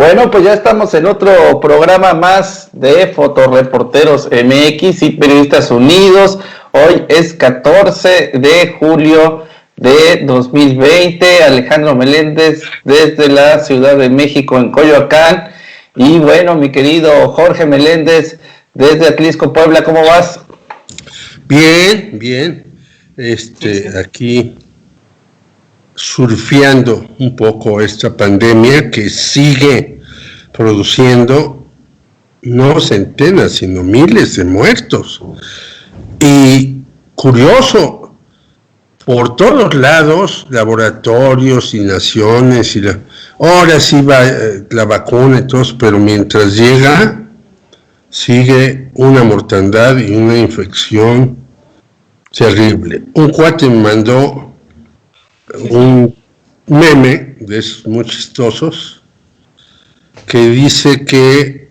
Bueno, pues ya estamos en otro programa más de Fotoreporteros MX y Periodistas Unidos. Hoy es 14 de julio de 2020. Alejandro Meléndez desde la Ciudad de México en Coyoacán. Y bueno, mi querido Jorge Meléndez desde Atlisco, Puebla, ¿cómo vas? Bien, bien. Aquí surfeando un poco esta pandemia que sigue produciendo no centenas, sino miles de muertos. Y curioso, por todos lados, laboratorios y naciones, ahora sí va la vacuna y todo, pero mientras llega, sigue una mortandad y una infección terrible. Un cuate me mandó un meme de esos muy chistosos que dice que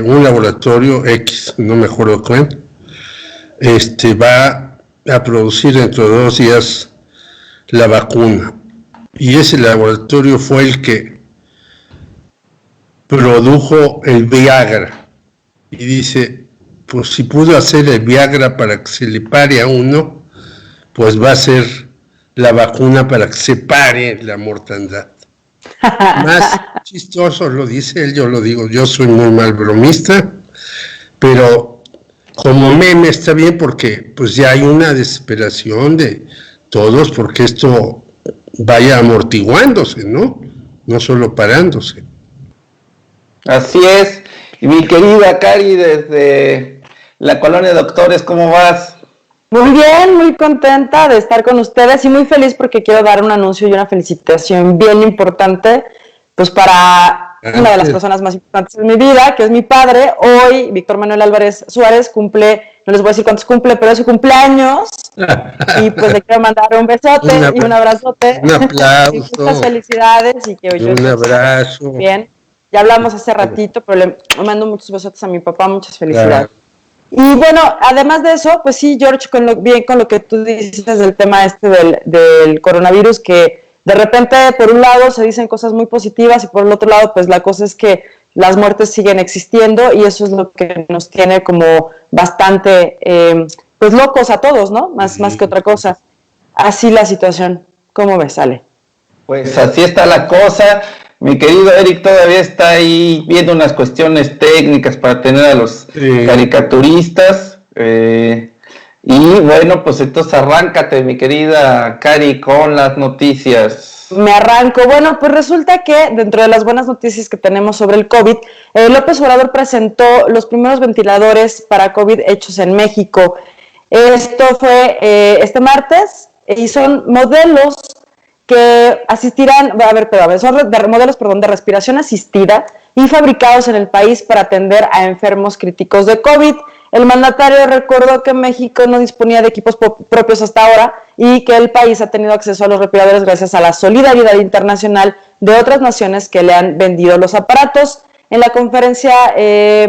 un laboratorio X, no me acuerdo cuál, va a producir dentro de 2 días la vacuna. Y ese laboratorio fue el que produjo el Viagra. Y dice, pues si pudo hacer el Viagra para que se le pare a uno, pues va a ser la vacuna para que se pare la mortandad. Más chistoso lo dice él, yo lo digo, yo soy muy mal bromista, pero como meme está bien porque pues ya hay una desesperación de todos porque esto vaya amortiguándose, ¿no? No solo parándose. Así es. Y mi querida Cari desde la colonia Doctores, ¿cómo vas? Muy bien, muy contenta de estar con ustedes y muy feliz porque quiero dar un anuncio y una felicitación bien importante, pues para una de las personas más importantes de mi vida, que es mi padre. Hoy, Víctor Manuel Álvarez Suárez cumple, no les voy a decir cuántos cumple, pero es su cumpleaños. Y pues le quiero mandar un besote y un abrazote. Un aplauso. Y muchas felicidades y que hoy un abrazo. Bien, ya hablamos hace ratito, pero le mando muchos besotes a mi papá, muchas felicidades. Claro. Y bueno, además de eso, pues sí, George, con lo que tú dices del tema del coronavirus, que de repente por un lado se dicen cosas muy positivas y por el otro lado, pues la cosa es que las muertes siguen existiendo y eso es lo que nos tiene como bastante, pues locos a todos, ¿no? Más que otra cosa. Así la situación. ¿Cómo ves, Ale? Pues así está la cosa. Mi querido Eric todavía está ahí viendo unas cuestiones técnicas para tener a los caricaturistas. Y bueno, pues entonces arráncate, mi querida Cari, con las noticias. Me arranco. Bueno, pues resulta que dentro de las buenas noticias que tenemos sobre el COVID, López Obrador presentó los primeros ventiladores para COVID hechos en México. Esto fue este martes y son modelos que asistirán, son modelos de respiración asistida y fabricados en el país para atender a enfermos críticos de COVID. El mandatario recordó que México no disponía de equipos propios hasta ahora y que el país ha tenido acceso a los respiradores gracias a la solidaridad internacional de otras naciones que le han vendido los aparatos. En la conferencia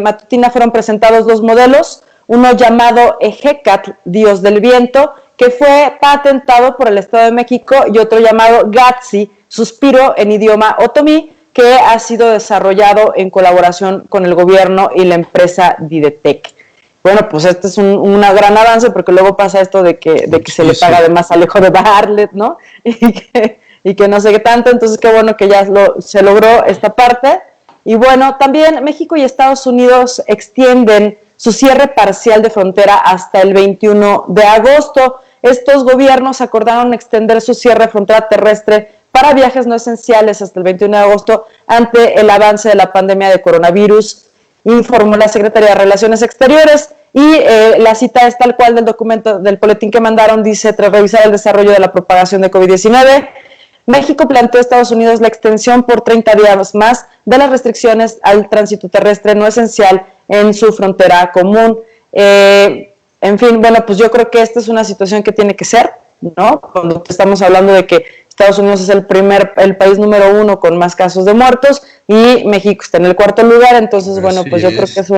matutina fueron presentados 2 modelos, uno llamado Ejecat, Dios del Viento, que fue patentado por el Estado de México, y otro llamado Gatsi, Suspiro en idioma otomí, que ha sido desarrollado en colaboración con el gobierno y la empresa Didetec. Bueno, pues este es un gran avance, porque luego pasa esto de que se le paga de más al hijo de Bartlett, ¿no? Y que no sé qué tanto, entonces qué bueno que ya se logró esta parte. Y bueno, también México y Estados Unidos extienden su cierre parcial de frontera hasta el 21 de agosto. Estos gobiernos acordaron extender su cierre de frontera terrestre para viajes no esenciales hasta el 21 de agosto ante el avance de la pandemia de coronavirus, informó la Secretaría de Relaciones Exteriores. Y la cita es tal cual del documento, del boletín que mandaron, dice: tras revisar el desarrollo de la propagación de COVID-19, México planteó a Estados Unidos la extensión por 30 días más de las restricciones al tránsito terrestre no esencial en su frontera común. En fin, bueno, pues yo creo que esta es una situación que tiene que ser, ¿no? Cuando estamos hablando de que Estados Unidos es el país número 1 con más casos de muertos y México está en el 4º lugar, entonces, bueno, pues yo creo que es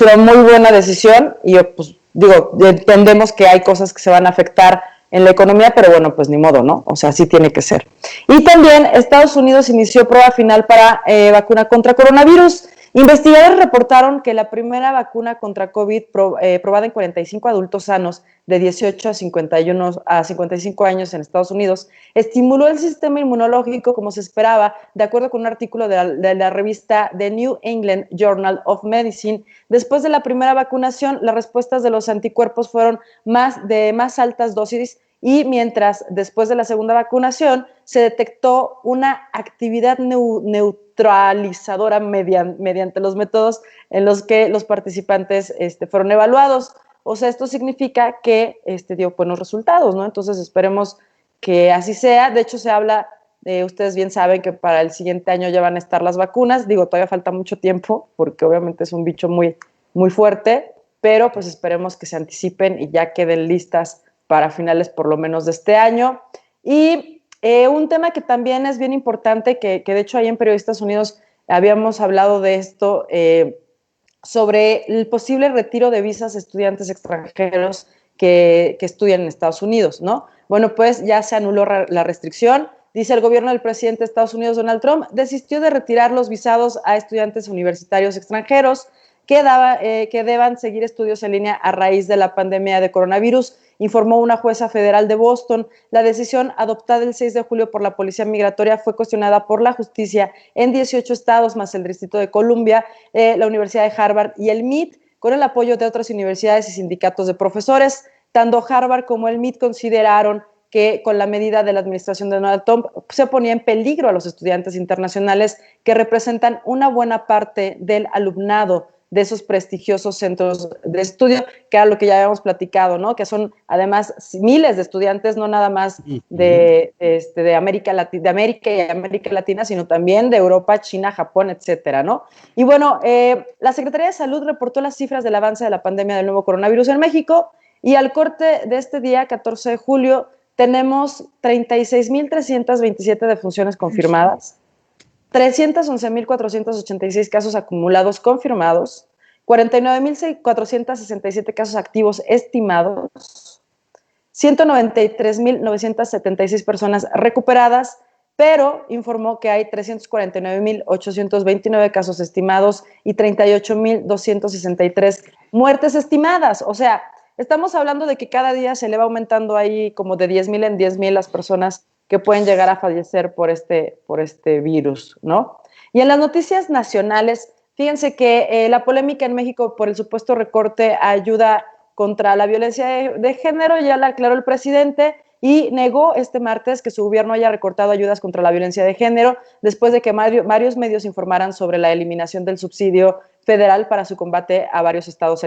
una muy buena decisión y yo, pues, digo, entendemos que hay cosas que se van a afectar en la economía, pero bueno, pues ni modo, ¿no? O sea, así tiene que ser. Y también Estados Unidos inició prueba final para vacuna contra coronavirus. Investigadores reportaron que la primera vacuna contra COVID probada en 45 adultos sanos de 18 a 55 años en Estados Unidos estimuló el sistema inmunológico como se esperaba, de acuerdo con un artículo de la revista The New England Journal of Medicine. Después de la primera vacunación, las respuestas de los anticuerpos fueron de más altas dosis, y mientras después de la segunda vacunación se detectó una actividad neutralizadora mediante los métodos en los que los participantes fueron evaluados. O sea, esto significa que dio buenos resultados, ¿no? Entonces esperemos que así sea. De hecho, se habla, ustedes bien saben que para el siguiente año ya van a estar las vacunas. Digo, todavía falta mucho tiempo porque obviamente es un bicho muy, muy fuerte, pero pues esperemos que se anticipen y ya queden listas para finales por lo menos de este año. Y un tema que también es bien importante, que de hecho ahí en Periodistas Unidos habíamos hablado de esto, sobre el posible retiro de visas a estudiantes extranjeros que estudian en Estados Unidos, ¿no? Bueno, pues ya se anuló la restricción. Dice el gobierno del presidente de Estados Unidos, Donald Trump, desistió de retirar los visados a estudiantes universitarios extranjeros que deban seguir estudios en línea a raíz de la pandemia de coronavirus, informó una jueza federal de Boston. La decisión adoptada el 6 de julio por la Policía Migratoria fue cuestionada por la justicia en 18 estados, más el Distrito de Columbia, la Universidad de Harvard y el MIT, con el apoyo de otras universidades y sindicatos de profesores. Tanto Harvard como el MIT consideraron que con la medida de la administración de Donald Trump se ponía en peligro a los estudiantes internacionales que representan una buena parte del alumnado de esos prestigiosos centros de estudio, que era lo que ya habíamos platicado, ¿no? Que son además miles de estudiantes, no nada más de América y América Latina, sino también de Europa, China, Japón, etcétera, ¿no? Y bueno, la Secretaría de Salud reportó las cifras del avance de la pandemia del nuevo coronavirus en México, y al corte de este día, 14 de julio, tenemos 36.327 defunciones confirmadas, 311.486 casos acumulados confirmados, 49.467 casos activos estimados, 193.976 personas recuperadas, pero informó que hay 349.829 casos estimados y 38.263 muertes estimadas. O sea, estamos hablando de que cada día se le va aumentando ahí como de 10.000 en 10.000 las personas que pueden llegar a fallecer por este virus, ¿no? Y en las noticias nacionales, fíjense que la polémica en México por el supuesto recorte a ayuda contra la violencia de género ya la aclaró el presidente y negó este martes que su gobierno haya recortado ayudas contra la violencia de género después de que varios medios informaran sobre la eliminación del subsidio federal para su combate a varios estados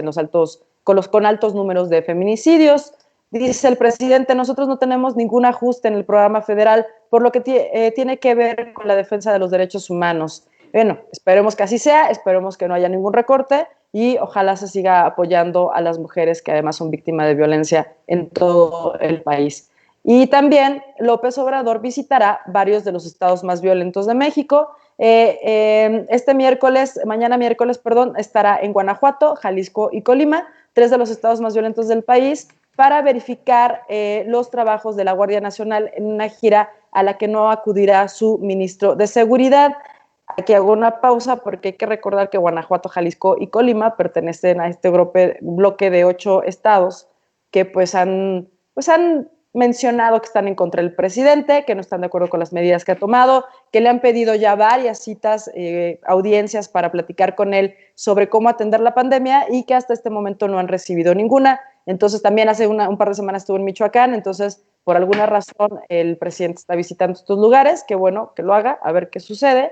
con altos números de feminicidios. Dice el presidente, nosotros no tenemos ningún ajuste en el programa federal, por lo que tiene que ver con la defensa de los derechos humanos. Bueno, esperemos que así sea, esperemos que no haya ningún recorte y ojalá se siga apoyando a las mujeres que además son víctimas de violencia en todo el país. Y también López Obrador visitará varios de los estados más violentos de México. Mañana miércoles, estará en Guanajuato, Jalisco y Colima, 3 de los estados más violentos del país, para verificar los trabajos de la Guardia Nacional en una gira a la que no acudirá su ministro de Seguridad. Aquí hago una pausa porque hay que recordar que Guanajuato, Jalisco y Colima pertenecen a este bloque de 8 estados que pues han mencionado que están en contra del presidente, que no están de acuerdo con las medidas que ha tomado, que le han pedido ya varias citas, audiencias para platicar con él sobre cómo atender la pandemia y que hasta este momento no han recibido ninguna. Entonces también hace un par de semanas estuvo en Michoacán, entonces por alguna razón el presidente está visitando estos lugares, que bueno, que lo haga, a ver qué sucede.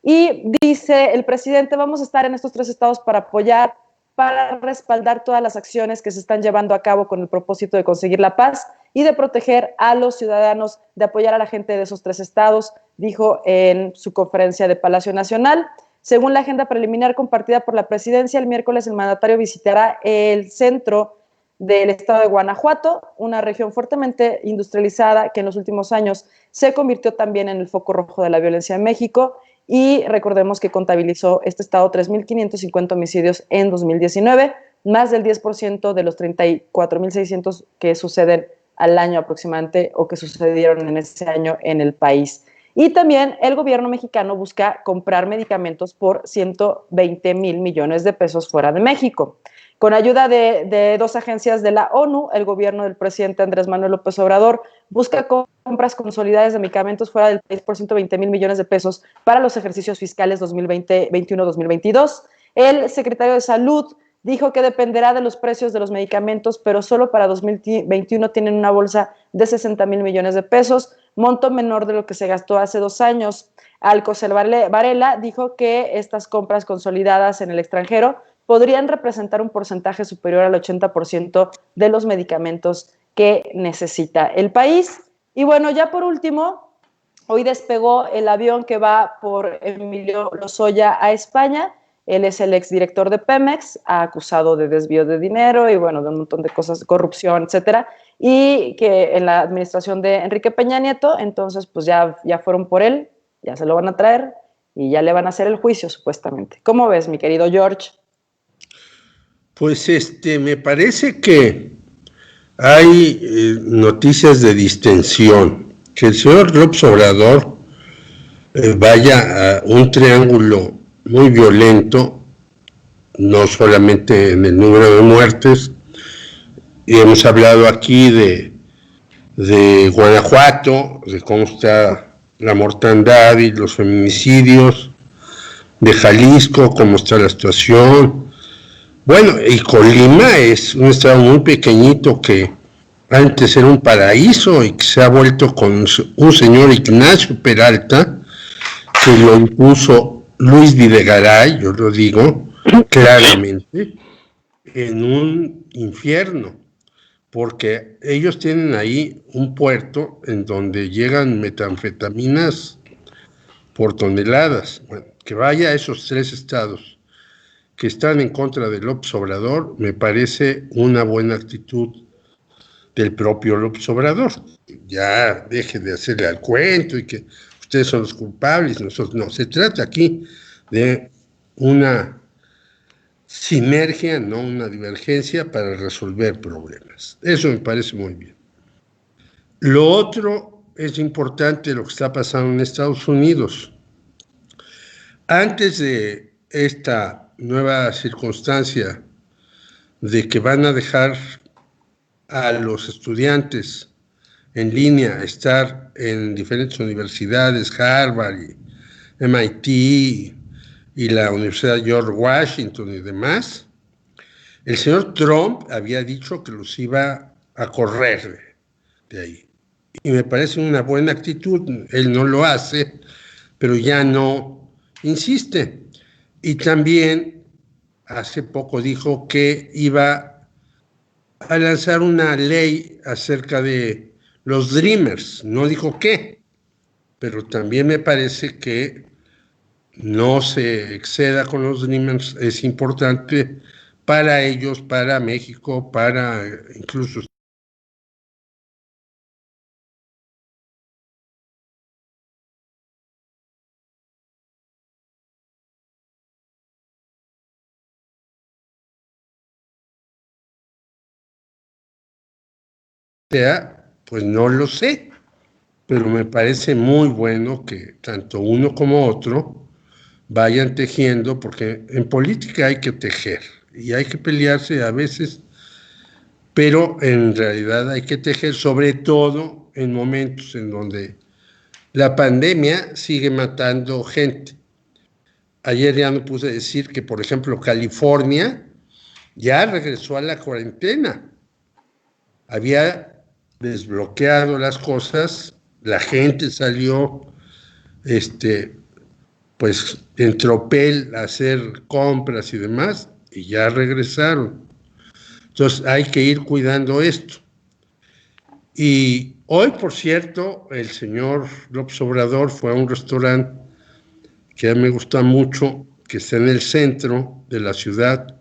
Y dice el presidente, vamos a estar en estos 3 estados para apoyar, para respaldar todas las acciones que se están llevando a cabo con el propósito de conseguir la paz y de proteger a los ciudadanos, de apoyar a la gente de esos 3 estados, dijo en su conferencia de Palacio Nacional. Según la agenda preliminar compartida por la presidencia, el miércoles el mandatario visitará el centro del estado de Guanajuato, una región fuertemente industrializada que en los últimos años se convirtió también en el foco rojo de la violencia en México, y recordemos que contabilizó este estado 3.550 homicidios en 2019, más del 10% de los 34.600 que suceden al año aproximadamente, o que sucedieron en ese año en el país. Y también el gobierno mexicano busca comprar medicamentos por 120,000 millones de pesos fuera de México. Con ayuda de dos agencias de la ONU, el gobierno del presidente Andrés Manuel López Obrador busca compras consolidadas de medicamentos fuera del país por 120,000 millones de pesos para los ejercicios fiscales 2021-2022. El secretario de Salud dijo que dependerá de los precios de los medicamentos, pero solo para 2021 tienen una bolsa de 60,000 millones de pesos, monto menor de lo que se gastó hace 2 años. Alcocer Varela dijo que estas compras consolidadas en el extranjero podrían representar un porcentaje superior al 80% de los medicamentos que necesita el país. Y bueno, ya por último, hoy despegó el avión que va por Emilio Lozoya a España. Él es el exdirector de Pemex, acusado de desvío de dinero y bueno, de un montón de cosas, corrupción, etcétera, y que en la administración de Enrique Peña Nieto, entonces pues ya fueron por él, ya se lo van a traer y ya le van a hacer el juicio supuestamente. ¿Cómo ves, mi querido George? Pues me parece que hay noticias de distensión, que el señor López Obrador vaya a un triángulo muy violento, no solamente en el número de muertes, y hemos hablado aquí de Guanajuato, de cómo está la mortandad y los feminicidios, de Jalisco, cómo está la situación. Bueno, y Colima es un estado muy pequeñito que antes era un paraíso y que se ha vuelto con un señor Ignacio Peralta, que lo impuso Luis Videgaray, yo lo digo claramente, en un infierno, porque ellos tienen ahí un puerto en donde llegan metanfetaminas por toneladas. Bueno, que vaya a esos 3 estados que están en contra de López Obrador, me parece una buena actitud del propio López Obrador. Ya deje de hacerle al cuento y que ustedes son los culpables, nosotros no. Se trata aquí de una sinergia, no una divergencia para resolver problemas. Eso me parece muy bien. Lo otro es importante lo que está pasando en Estados Unidos. Antes de esta nueva circunstancia de que van a dejar a los estudiantes en línea estar en diferentes universidades, Harvard, y MIT y la Universidad George Washington y demás, el señor Trump había dicho que los iba a correr de ahí. Y me parece una buena actitud. Él no lo hace, pero ya no insiste. Y también hace poco dijo que iba a lanzar una ley acerca de los Dreamers. No dijo qué, pero también me parece que no se exceda con los Dreamers. Es importante para ellos, para México, para incluso sea, pues no lo sé, pero me parece muy bueno que tanto uno como otro vayan tejiendo, porque en política hay que tejer y hay que pelearse a veces, pero en realidad hay que tejer, sobre todo en momentos en donde la pandemia sigue matando gente. Ayer ya no puse decir que, por ejemplo, California ya regresó a la cuarentena. Había desbloqueado las cosas, la gente salió pues en tropel a hacer compras y demás, y ya regresaron. Entonces hay que ir cuidando esto. Y hoy, por cierto, el señor López Obrador fue a un restaurante que a mí me gusta mucho, que está en el centro de la Ciudad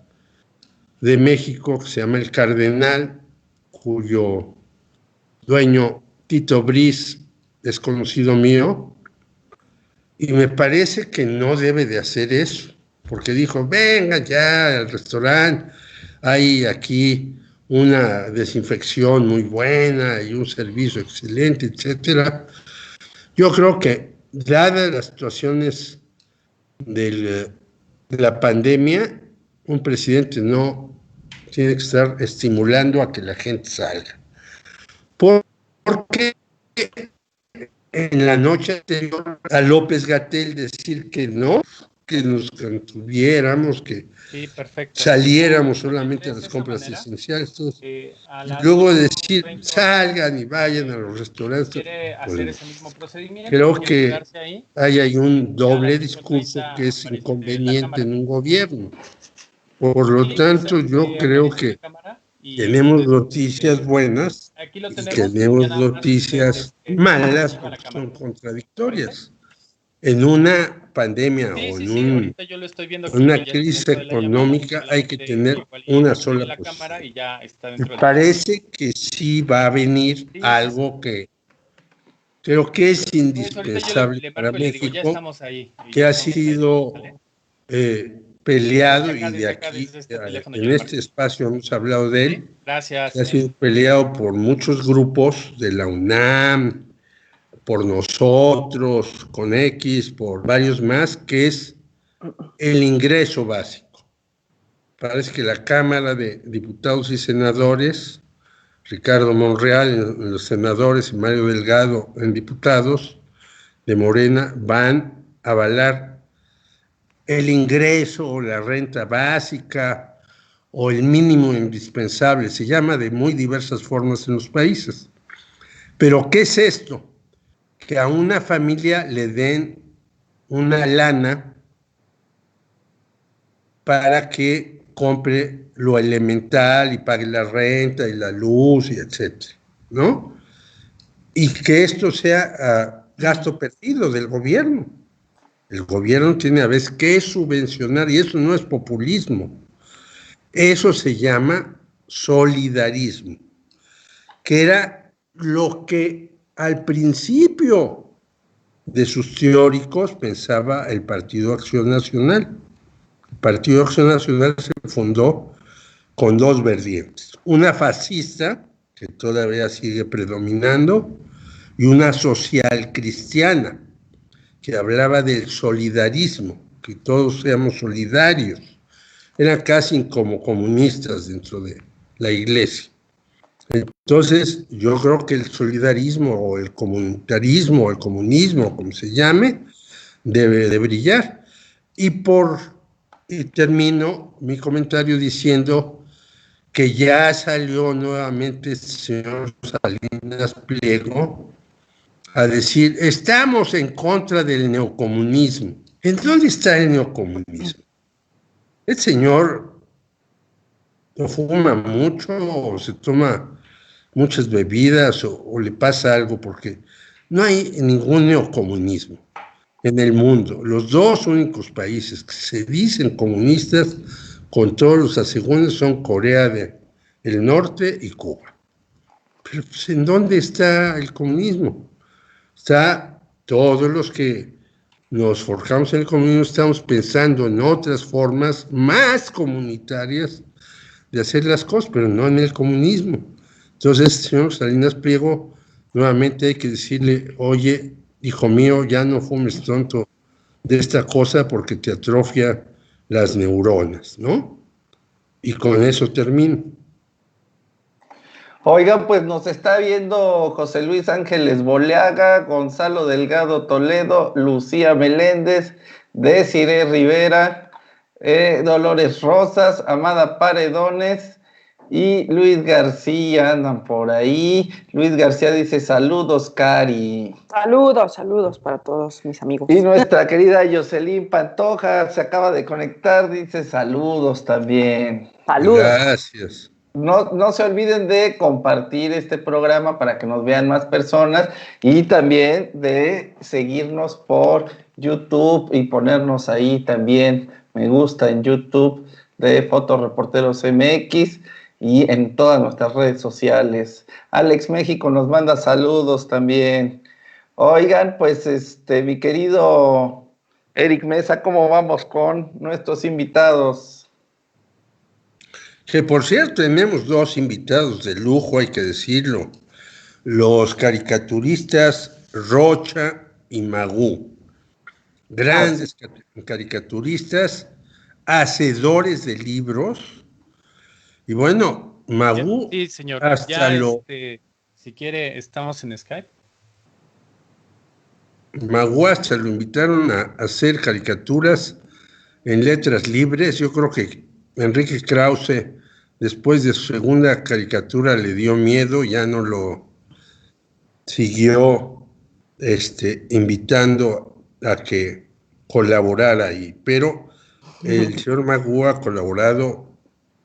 de México, que se llama El Cardenal, cuyo dueño Tito Briz es conocido mío, y me parece que no debe de hacer eso, porque dijo, venga ya al restaurante, hay aquí una desinfección muy buena y un servicio excelente, etcétera. Yo creo que, dadas las situaciones de la pandemia, un presidente no tiene que estar estimulando a que la gente salga. Porque en la noche anterior a López-Gatell decir que no, que nos contuviéramos, que Sí, perfecto. saliéramos solamente a las compras esenciales, y luego decir salgan y vayan a los restaurantes. Quiere hacer ese mismo procedimiento. Creo que hay un doble discurso que es inconveniente en un gobierno. Por lo tanto, yo creo que tenemos noticias buenas y tenemos noticias malas porque son contradictorias. En una pandemia o en una crisis económica hay que tener una sola posición. Y parece que sí va a venir algo que creo que es indispensable para México, que ha sido peleado, y de aquí, en este espacio hemos hablado de él, Gracias. que ha sido peleado por muchos grupos de la UNAM, por nosotros, con X, por varios más, que es el ingreso básico. Parece que la Cámara de Diputados y Senadores, Ricardo Monreal en los senadores y Mario Delgado en diputados de Morena, van a avalar el ingreso o la renta básica o el mínimo indispensable. Se llama de muy diversas formas en los países. Pero ¿qué es esto? Que a una familia le den una lana para que compre lo elemental y pague la renta y la luz y etcétera, ¿no? Y que esto sea gasto perdido del gobierno. El gobierno tiene a veces que subvencionar, y eso no es populismo. Eso se llama solidarismo, que era lo que al principio de sus teóricos pensaba el Partido Acción Nacional. El Partido Acción Nacional se fundó con dos vertientes: una fascista, que todavía sigue predominando, y una social cristiana, que hablaba del solidarismo, que todos seamos solidarios. Eran casi como comunistas dentro de la iglesia. Entonces, yo creo que el solidarismo o el comunitarismo o el comunismo, como se llame, debe de brillar. Y termino mi comentario diciendo que ya salió nuevamente el señor Salinas Pliego a decir, estamos en contra del neocomunismo. ¿En dónde está el neocomunismo? El señor no fuma mucho o se toma muchas bebidas o le pasa algo, porque no hay ningún neocomunismo en el mundo. Los dos únicos países que se dicen comunistas con todos los asegúnes son Corea del Norte y Cuba. Pero pues, ¿en dónde está el comunismo? Está todos los que nos forjamos en el comunismo, estamos pensando en otras formas más comunitarias de hacer las cosas, pero no en el comunismo. Entonces, señor Salinas Pliego, nuevamente hay que decirle, oye, hijo mío, ya no fumes tonto de esta cosa porque te atrofia las neuronas, ¿no? Y con eso termino. Oigan, pues nos está viendo José Luis Ángeles Boleaga, Gonzalo Delgado Toledo, Lucía Meléndez, Desiree Rivera, Dolores Rosas, Amada Paredones y Luis García andan por ahí. Luis García dice saludos, Cari. Saludos para todos mis amigos. Y nuestra querida Jocelyn Pantoja se acaba de conectar, dice saludos también. Saludos. Gracias. No se olviden de compartir este programa para que nos vean más personas y también de seguirnos por YouTube y ponernos ahí también me gusta en YouTube de Fotoreporteros MX y en todas nuestras redes sociales. Alex México nos manda saludos también. Oigan, pues mi querido Eric Mesa, ¿cómo vamos con nuestros invitados? Que por cierto, tenemos dos invitados de lujo, hay que decirlo. Los caricaturistas Rocha y Magú. Grandes caricaturistas, hacedores de libros. Y bueno, Magú, Sí, señor. hasta Si quiere, estamos en Skype. Magú hasta lo invitaron a hacer caricaturas en letras libres. Yo creo que Enrique Krause, después de su segunda caricatura, le dio miedo, ya no lo siguió invitando a que colaborara ahí. Pero el señor Magú ha colaborado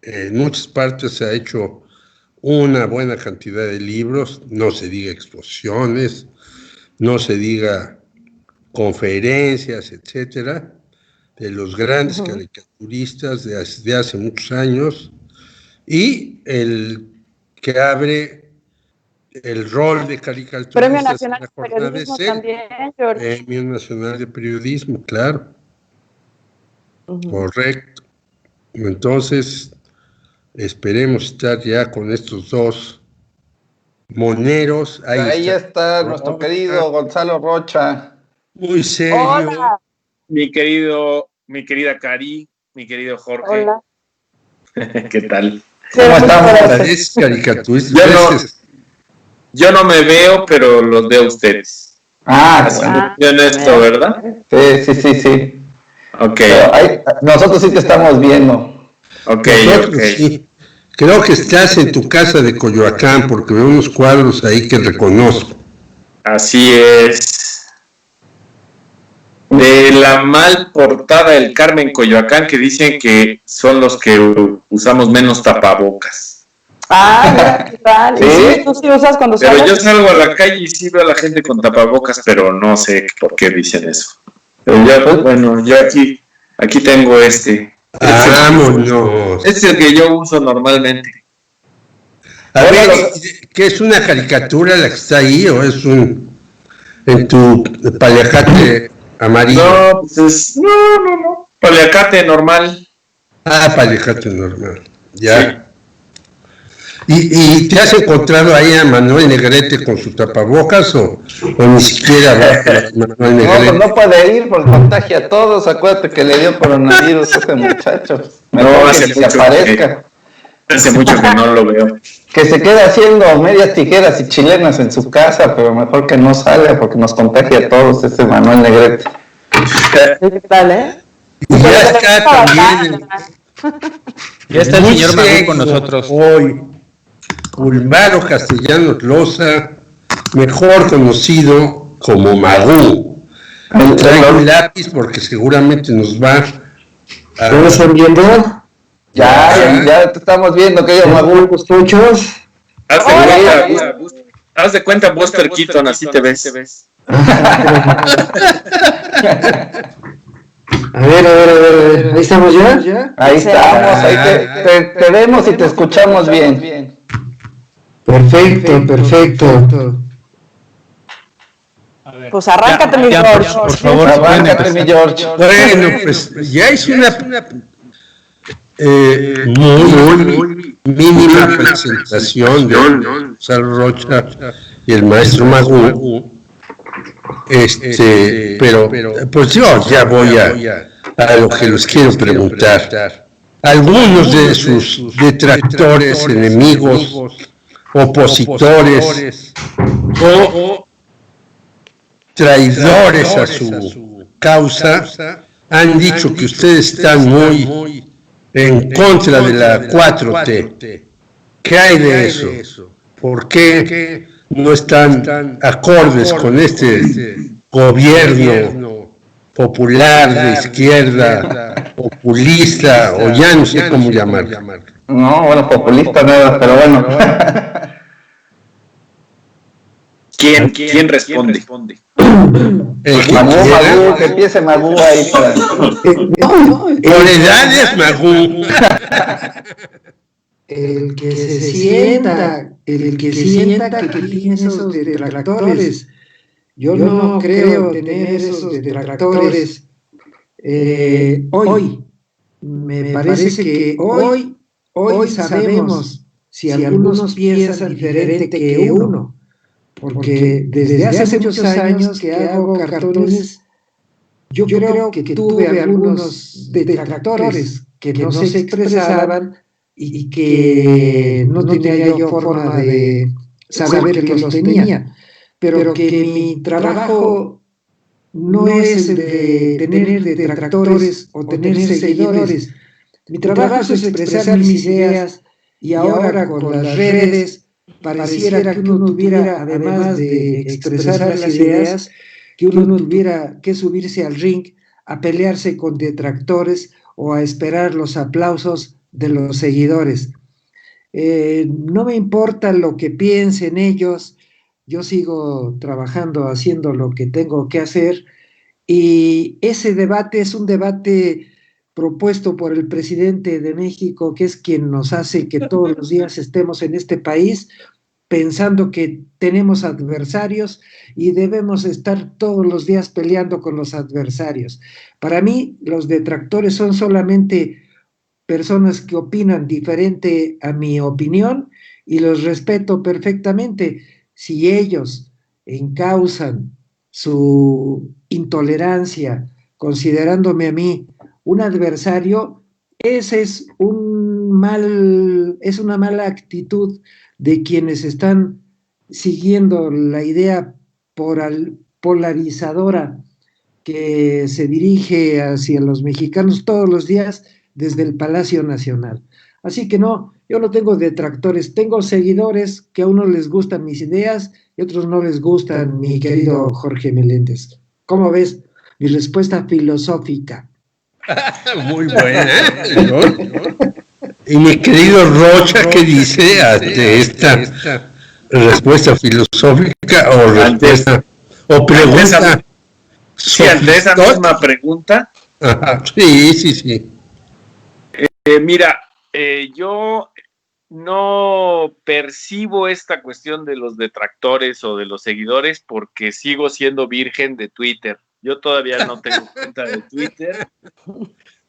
en muchas partes, ha hecho una buena cantidad de libros, no se diga exposiciones, no se diga conferencias, etcétera, de los grandes caricaturistas de hace muchos años, y el que abre el rol de caricaturistas. Premio Nacional de Periodismo también, George. Premio Nacional de Periodismo, claro. Correcto. Entonces, esperemos estar ya con estos dos moneros. Ahí ya está nuestro querido Gonzalo Rocha. Muy serio. Hola. Mi querida Cari, mi querido Jorge. Hola. ¿Qué tal? ¿Cómo estamos? Es caricaturista. Yo no me veo, pero los veo a ustedes. Bueno. Así honesto, ¿verdad? Sí. Ok. Nosotros sí te estamos viendo. Ok. Sí. Creo que estás en tu casa de Coyoacán, porque veo unos cuadros ahí que reconozco. Así es. De la mal portada del Carmen Coyoacán, que dicen que son los que usamos menos tapabocas. Mira, ¿qué tal? ¿Sí? ¿Tú sí usas cuando Pero sales? yo salgo a la calle y sí veo a la gente con tapabocas, pero no sé por qué dicen eso. Pero yo aquí tengo este. Vámonos. Este es el que yo uso normalmente. A ver, ¿qué es una caricatura la que está ahí o es en tu paliacate amarillo? No, pues no. Paliacate normal. Paliacate normal. Ya. Sí. ¿Y te has encontrado ahí a Manuel Negrete con su tapabocas o ni siquiera Manuel Negrete? No puede ir porque contagia a todos. Acuérdate que le dio coronavirus a ese muchacho. Hace mucho que aparezca. Hace mucho que no lo veo. Que se queda haciendo medias tijeras y chilenas en su casa, pero mejor que no salga porque nos contagia a todos ese Manuel Negrete. ¿Qué tal, Y ya está también. Ya está el señor Magú con nosotros. Hoy, Ulmaro Castellanos Loza, mejor conocido como Magú. Traigo un lápiz porque seguramente nos va a... ¿No me están viendo? Ya te estamos viendo, querido Magú. Muchos. Haz de cuenta Buster Keaton, así te ves. A ver, ¿ahí estamos ya? Ahí estamos, ahí te vemos y te escuchamos bien. Perfecto. A ver, Pues arráncate, mi George. por favor. Arráncate, mi George. Bueno, pues ya hice una muy mínima presentación de Gonzalo Rocha y el maestro Magú. Pero pues yo ya voy a lo que les quiero preguntar. Algunos de sus detractores, enemigos, opositores o traidores a su causa han dicho que ustedes están muy en contra de la 4T. ¿Qué hay de eso? ¿Por qué no están acordes con este gobierno popular de izquierda, populista, o ya no sé cómo llamarlo? No, bueno, populista nada, pero bueno. ¿Quién responde? Magú, que empiece Magú ahí. Por edades, Magú. El que sienta que tiene esos detractores. Yo no creo tener esos detractores. Hoy, me parece que hoy hoy sabemos si algunos piensan diferente que uno, porque desde hace muchos años que hago cartones, yo creo que tuve algunos detractores que no se expresaban y que no tenía yo forma de saber que los tenía, pero que mi trabajo no es el de tener detractores o tener seguidores. Mi trabajo es expresar mis ideas y ahora con las redes pareciera que uno tuviera, además de expresar las ideas, que uno tuviera que subirse al ring a pelearse con detractores o a esperar los aplausos de los seguidores. No me importa lo que piensen ellos, yo sigo trabajando, haciendo lo que tengo que hacer, y ese debate es un debate propuesto por el presidente de México, que es quien nos hace que todos los días estemos en este país pensando que tenemos adversarios y debemos estar todos los días peleando con los adversarios. Para mí, los detractores son solamente personas que opinan diferente a mi opinión y los respeto perfectamente. Si ellos encausan su intolerancia considerándome a mí un adversario, ese es es una mala actitud de quienes están siguiendo la idea polarizadora que se dirige hacia los mexicanos todos los días desde el Palacio Nacional. Así que no, yo no tengo detractores, tengo seguidores que a unos les gustan mis ideas y a otros no les gustan, mi querido Jorge Meléndez. ¿Cómo ves mi respuesta filosófica? Muy buena. Y mi querido Rocha, ¿qué dice ante esta respuesta filosófica o respuesta o pregunta? Sí, ante esa misma pregunta. Ajá, sí. Mira, yo no percibo esta cuestión de los detractores o de los seguidores porque sigo siendo virgen de Twitter. Yo todavía no tengo cuenta de Twitter.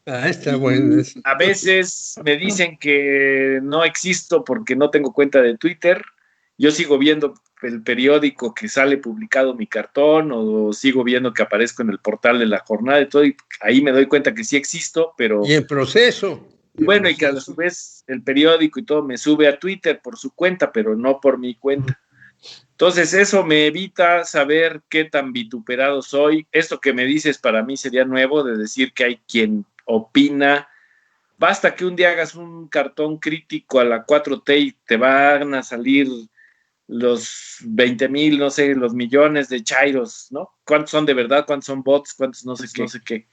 Está bueno. A veces me dicen que no existo porque no tengo cuenta de Twitter. Yo sigo viendo el periódico que sale publicado mi cartón o sigo viendo que aparezco en el portal de La Jornada y todo, y ahí me doy cuenta que sí existo, pero... Y en proceso. Bueno, y que a su vez el periódico y todo me sube a Twitter por su cuenta, pero no por mi cuenta. Entonces eso me evita saber qué tan vituperado soy. Esto que me dices para mí sería nuevo, de decir que hay quien opina. Basta que un día hagas un cartón crítico a la 4T y te van a salir los 20,000, no sé, los millones de chairos, ¿no? ¿Cuántos son de verdad? ¿Cuántos son bots? ¿Cuántos no sé qué?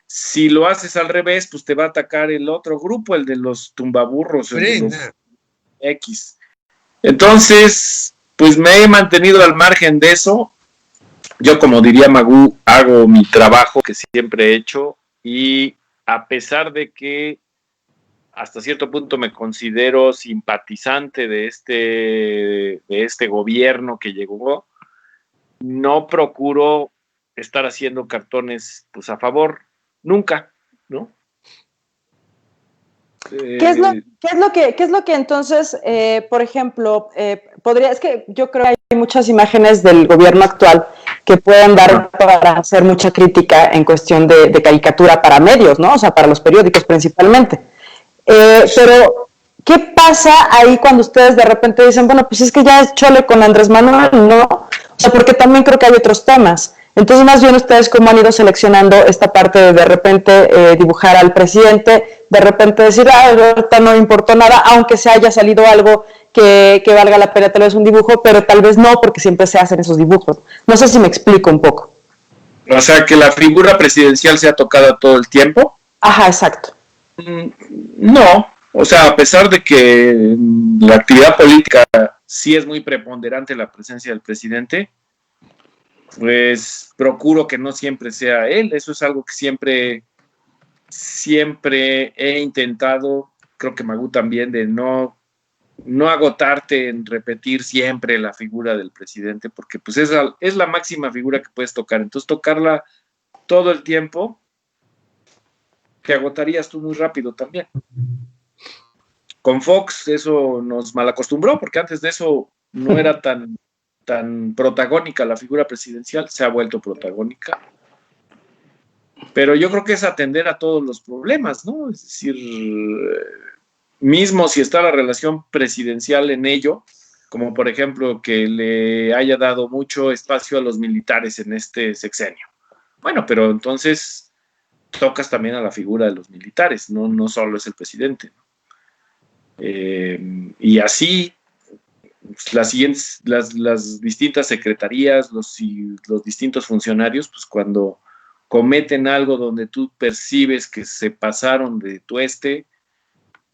Si lo haces al revés, pues te va a atacar el otro grupo, el de los tumbaburros, el de los X. Entonces, pues me he mantenido al margen de eso. Yo, como diría Magú, hago mi trabajo que siempre he hecho, y a pesar de que hasta cierto punto me considero simpatizante de este gobierno que llegó, no procuro estar haciendo cartones pues a favor, nunca, ¿no? ¿Qué es lo que entonces, por ejemplo, es que yo creo que hay muchas imágenes del gobierno actual que pueden dar para hacer mucha crítica en cuestión de caricatura para medios, ¿no? O sea, para los periódicos principalmente. Pero, ¿qué pasa ahí cuando ustedes de repente dicen, bueno, pues es que ya es chole con Andrés Manuel, ¿no? O sea, porque también creo que hay otros temas. Entonces, más bien ustedes cómo han ido seleccionando esta parte de repente dibujar al presidente, de repente decir, ahorita no importó nada, aunque se haya salido algo que valga la pena, tal vez un dibujo, pero tal vez no, porque siempre se hacen esos dibujos. No sé si me explico un poco. O sea, que la figura presidencial se ha tocado todo el tiempo. Ajá, exacto. No, o sea, a pesar de que la actividad política sí es muy preponderante la presencia del presidente, pues procuro que no siempre sea él. Eso es algo que siempre he intentado, creo que Magú también, de no agotarte en repetir siempre la figura del presidente, porque pues es la máxima figura que puedes tocar. Entonces tocarla todo el tiempo te agotarías tú muy rápido también. con Fox eso nos malacostumbró, porque antes de eso no era tan protagónica la figura presidencial, se ha vuelto protagónica. Pero yo creo que es atender a todos los problemas, ¿no? Es decir, mismo si está la relación presidencial en ello, como por ejemplo que le haya dado mucho espacio a los militares en este sexenio. Bueno, pero entonces tocas también a la figura de los militares, no solo es el presidente. Y así las distintas secretarías, los distintos funcionarios, pues cuando cometen algo donde tú percibes que se pasaron de tueste,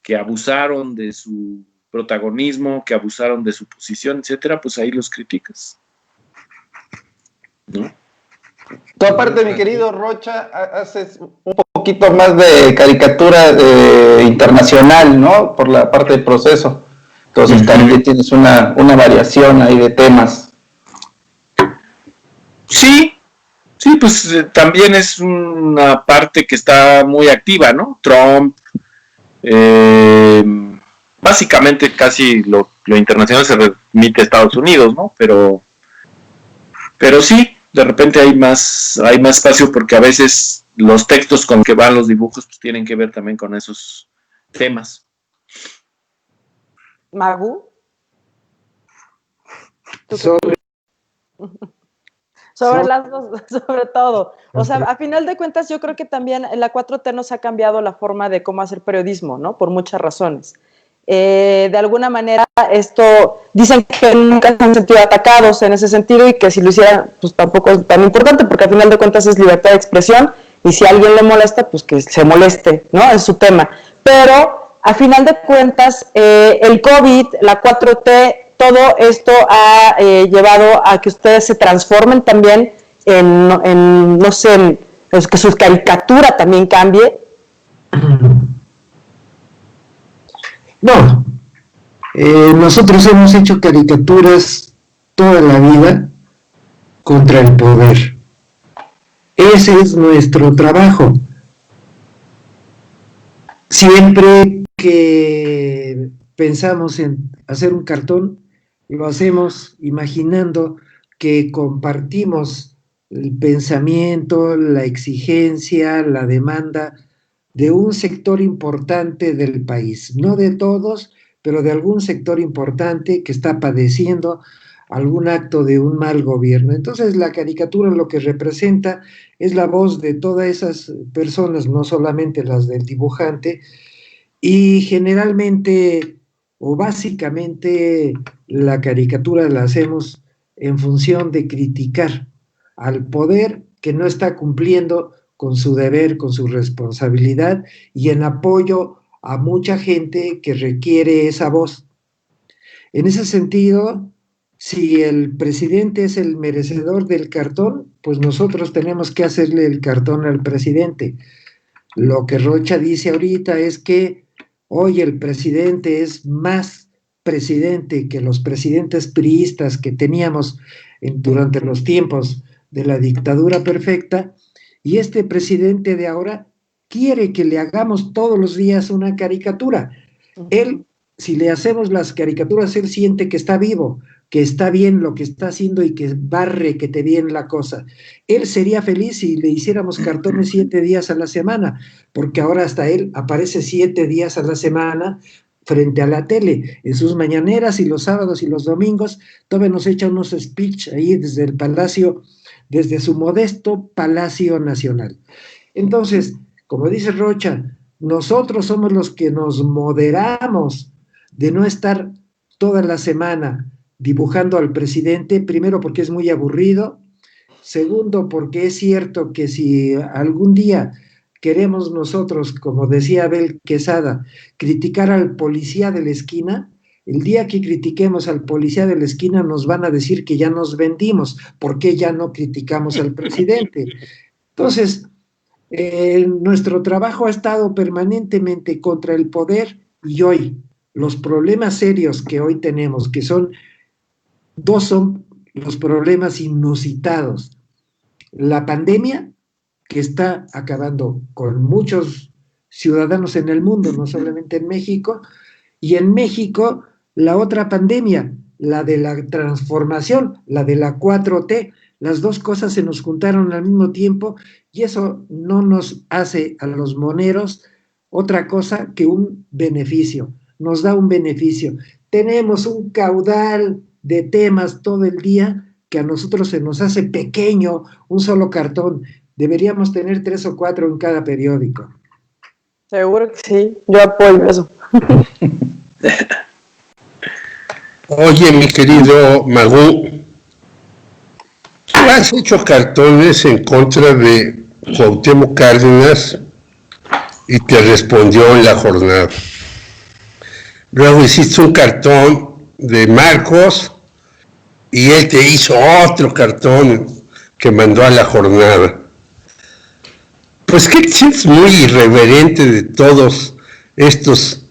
que abusaron de su protagonismo, que abusaron de su posición, etcétera, pues ahí los criticas, ¿no? Tú aparte, mi querido Rocha, haces un poquito más de caricatura internacional, ¿no? Por la parte del proceso. Entonces también tienes una variación ahí de temas. Sí, pues también es una parte que está muy activa, ¿no? Trump, básicamente casi lo internacional se remite a Estados Unidos, ¿no? Pero sí, de repente hay más espacio porque a veces los textos con que van los dibujos pues tienen que ver también con esos temas. Magu. Sobre las dos, sobre todo. O sea, a final de cuentas, yo creo que también la 4T nos ha cambiado la forma de cómo hacer periodismo, ¿no? Por muchas razones. De alguna manera, dicen que nunca se han sentido atacados en ese sentido y que si lo hicieran, pues tampoco es tan importante, porque a final de cuentas es libertad de expresión y si a alguien le molesta, pues que se moleste, ¿no? Es su tema. Pero, a final de cuentas, el COVID, la 4T, todo esto ha llevado a que ustedes se transformen también no sé, que su caricatura también cambie. No, nosotros hemos hecho caricaturas toda la vida contra el poder. Ese es nuestro trabajo. Siempre que pensamos en hacer un cartón, lo hacemos imaginando que compartimos el pensamiento, la exigencia, la demanda de un sector importante del país, no de todos, pero de algún sector importante que está padeciendo algún acto de un mal gobierno. Entonces la caricatura lo que representa es la voz de todas esas personas, no solamente las del dibujante, y generalmente o básicamente la caricatura la hacemos en función de criticar al poder que no está cumpliendo con su deber, con su responsabilidad y en apoyo a mucha gente que requiere esa voz. En ese sentido, si el presidente es el merecedor del cartón, pues nosotros tenemos que hacerle el cartón al presidente. Lo que Rocha dice ahorita es que hoy el presidente es más presidente que los presidentes priistas que teníamos durante los tiempos de la dictadura perfecta, y este presidente de ahora quiere que le hagamos todos los días una caricatura. Él, si le hacemos las caricaturas, él siente que está vivo, que está bien lo que está haciendo y que va requete bien la cosa. Él sería feliz si le hiciéramos cartones 7 días a la semana, porque ahora hasta él aparece 7 días a la semana frente a la tele, en sus mañaneras y los sábados y los domingos, todavía nos echa unos speech ahí desde el Palacio, desde su modesto Palacio Nacional. Entonces, como dice Rocha, nosotros somos los que nos moderamos de no estar toda la semana dibujando al presidente, primero porque es muy aburrido, segundo porque es cierto que si algún día queremos nosotros, como decía Abel Quesada, criticar al policía de la esquina, el día que critiquemos al policía de la esquina nos van a decir que ya nos vendimos, ¿por qué ya no criticamos al presidente? Entonces, nuestro trabajo ha estado permanentemente contra el poder y hoy los problemas serios que hoy tenemos, que son los problemas inusitados. La pandemia, que está acabando con muchos ciudadanos en el mundo, no solamente en México, Y en México, la otra pandemia, la de la transformación, la de la 4T, las dos cosas se nos juntaron al mismo tiempo y eso no nos hace a los moneros otra cosa que un beneficio, nos da un beneficio. Tenemos un caudal de temas todo el día que a nosotros se nos hace pequeño un solo cartón. Deberíamos tener 3 o 4 en cada periódico. Seguro que sí, yo apoyo eso. Oye, mi querido Magú, ¿tú has hecho cartones en contra de Cuauhtémoc Cárdenas y te respondió en La Jornada? Luego hiciste un cartón de Marcos y él te hizo otro cartón que mandó a La Jornada. Pues que te sientes muy irreverente de todos estos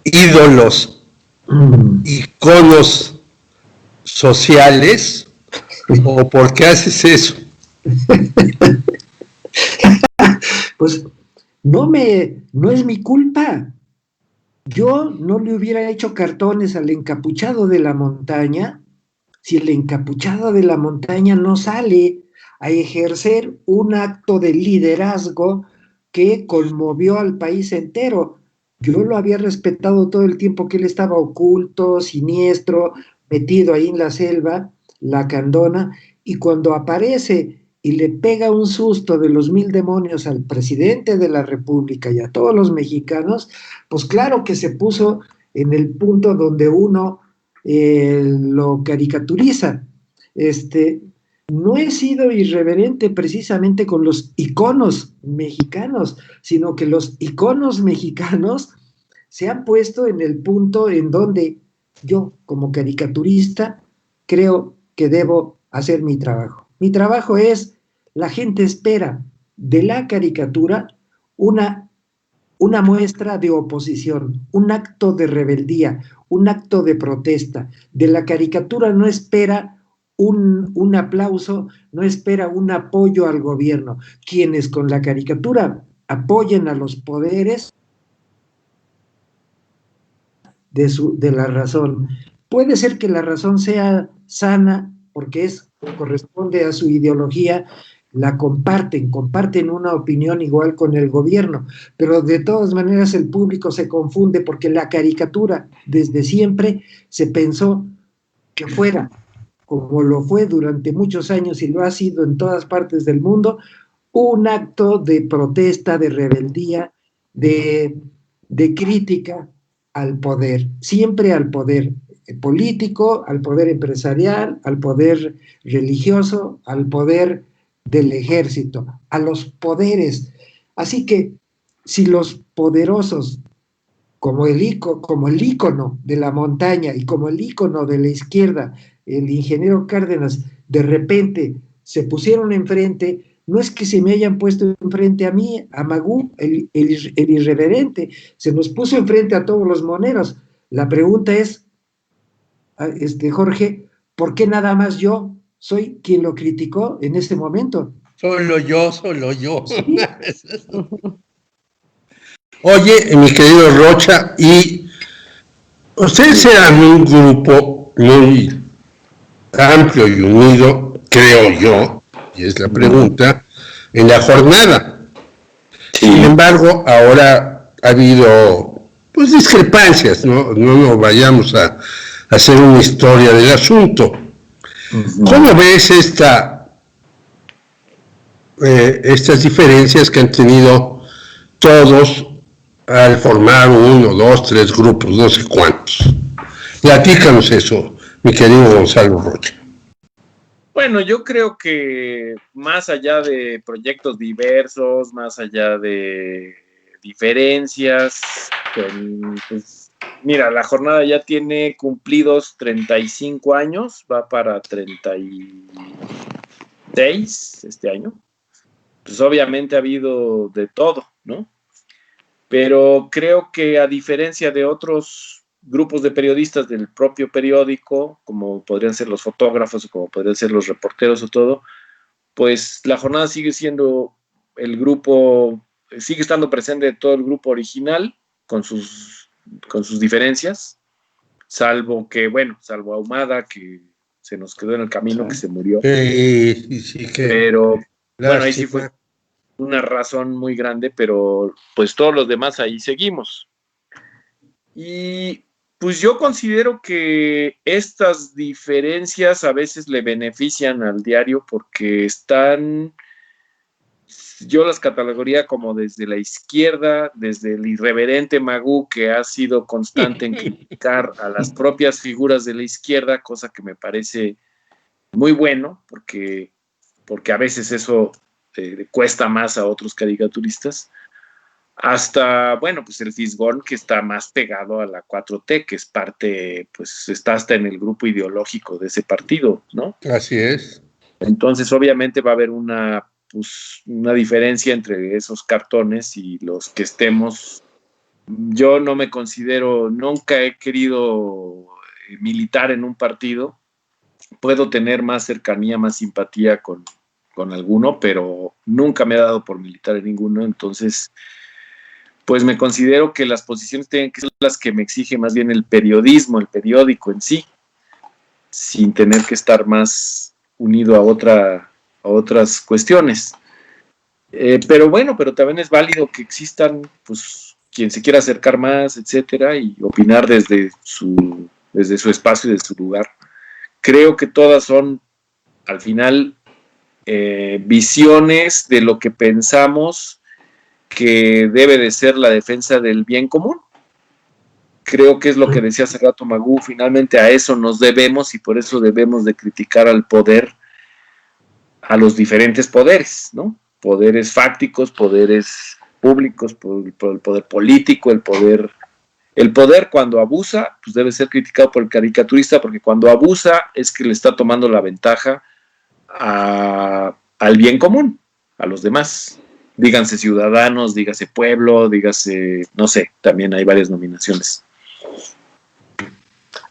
ídolos, iconos sociales, o por qué haces eso. Pues no es mi culpa. Yo no le hubiera hecho cartones al encapuchado de la montaña si el encapuchado de la montaña no sale a ejercer un acto de liderazgo que conmovió al país entero. Yo lo había respetado todo el tiempo que él estaba oculto, siniestro, metido ahí en la selva, la candona, y cuando aparece y le pega un susto de los 1000 demonios al presidente de la República y a todos los mexicanos, pues claro que se puso en el punto donde uno lo caricaturiza. No he sido irreverente precisamente con los iconos mexicanos, sino que los iconos mexicanos se han puesto en el punto en donde yo, como caricaturista, creo que debo hacer mi trabajo. Mi trabajo es, la gente espera de la caricatura una muestra de oposición, un acto de rebeldía, un acto de protesta. De la caricatura no espera un aplauso, no espera un apoyo al gobierno. Quienes con la caricatura apoyen a los poderes de la razón. Puede ser que la razón sea sana porque corresponde a su ideología, la comparten una opinión igual con el gobierno, pero de todas maneras el público se confunde porque la caricatura desde siempre se pensó que fuera, como lo fue durante muchos años y lo ha sido en todas partes del mundo, un acto de protesta, de rebeldía, de crítica al poder, siempre al poder político, al poder empresarial, al poder religioso, al poder del ejército, a los poderes. Así que si los poderosos, como el ícono de la montaña y como el ícono de la izquierda, el ingeniero Cárdenas, de repente se pusieron enfrente, no es que se me hayan puesto enfrente a mí, a Magú, el irreverente, se nos puso enfrente a todos los moneros. La pregunta es, Jorge, ¿por qué nada más yo soy quien lo criticó en ese momento? Solo yo, solo yo. ¿Sí? Oye, mi querido Rocha, y ustedes eran un grupo muy amplio y unido, creo yo, y es la pregunta, en La Jornada. Sí. Sin embargo, ahora ha habido pues discrepancias, ¿no? No nos vayamos a hacer una historia del asunto. ¿Cómo ves estas diferencias que han tenido todos al formar 1, 2, 3 grupos, no sé cuántos? Platícanos eso, mi querido Gonzalo Rocha. Bueno, yo creo que más allá de proyectos diversos, más allá de diferencias, pues, mira, La Jornada ya tiene cumplidos 35 años, va para 36 este año. Pues obviamente ha habido de todo, ¿no? Pero creo que a diferencia de otros grupos de periodistas del propio periódico, como podrían ser los fotógrafos o como podrían ser los reporteros o todo, pues La Jornada sigue siendo el grupo, sigue estando presente todo el grupo original, con sus sus diferencias, salvo Ahumada, que se nos quedó en el camino, que se murió. Sí, Pero bueno, ahí sí lástima. fue una razón muy grande, pero pues todos los demás ahí seguimos. Y pues yo considero que estas diferencias a veces le benefician al diario porque yo las catalogaría como desde la izquierda, desde el irreverente Magú, que ha sido constante en criticar a las propias figuras de la izquierda, cosa que me parece muy bueno, porque a veces eso cuesta más a otros caricaturistas, hasta, bueno, pues el Fisgón, que está más pegado a la 4T, que es parte, pues está hasta en el grupo ideológico de ese partido, ¿no? Así es. Entonces, obviamente va a haber una diferencia entre esos cartones y los que estemos. Yo no me considero, nunca he querido militar en un partido. Puedo tener más cercanía, más simpatía con alguno, pero nunca me ha dado por militar en ninguno. Entonces, pues me considero que las posiciones tienen que ser las que me exige más bien el periodismo, el periódico en sí, sin tener que estar más unido a otras cuestiones. Pero bueno, pero también es válido que existan, pues, quien se quiera acercar más, etcétera, y opinar desde su espacio y desde su lugar. Creo que todas son, al final, visiones de lo que pensamos que debe de ser la defensa del bien común. Creo que es lo que decía hace rato Magú, finalmente a eso nos debemos y por eso debemos de criticar al poder, a los diferentes poderes, ¿no? Poderes fácticos, poderes públicos, el poder político, el poder cuando abusa, pues debe ser criticado por el caricaturista, porque cuando abusa es que le está tomando la ventaja al bien común, a los demás. Díganse ciudadanos, dígase pueblo, dígase, no sé, también hay varias nominaciones.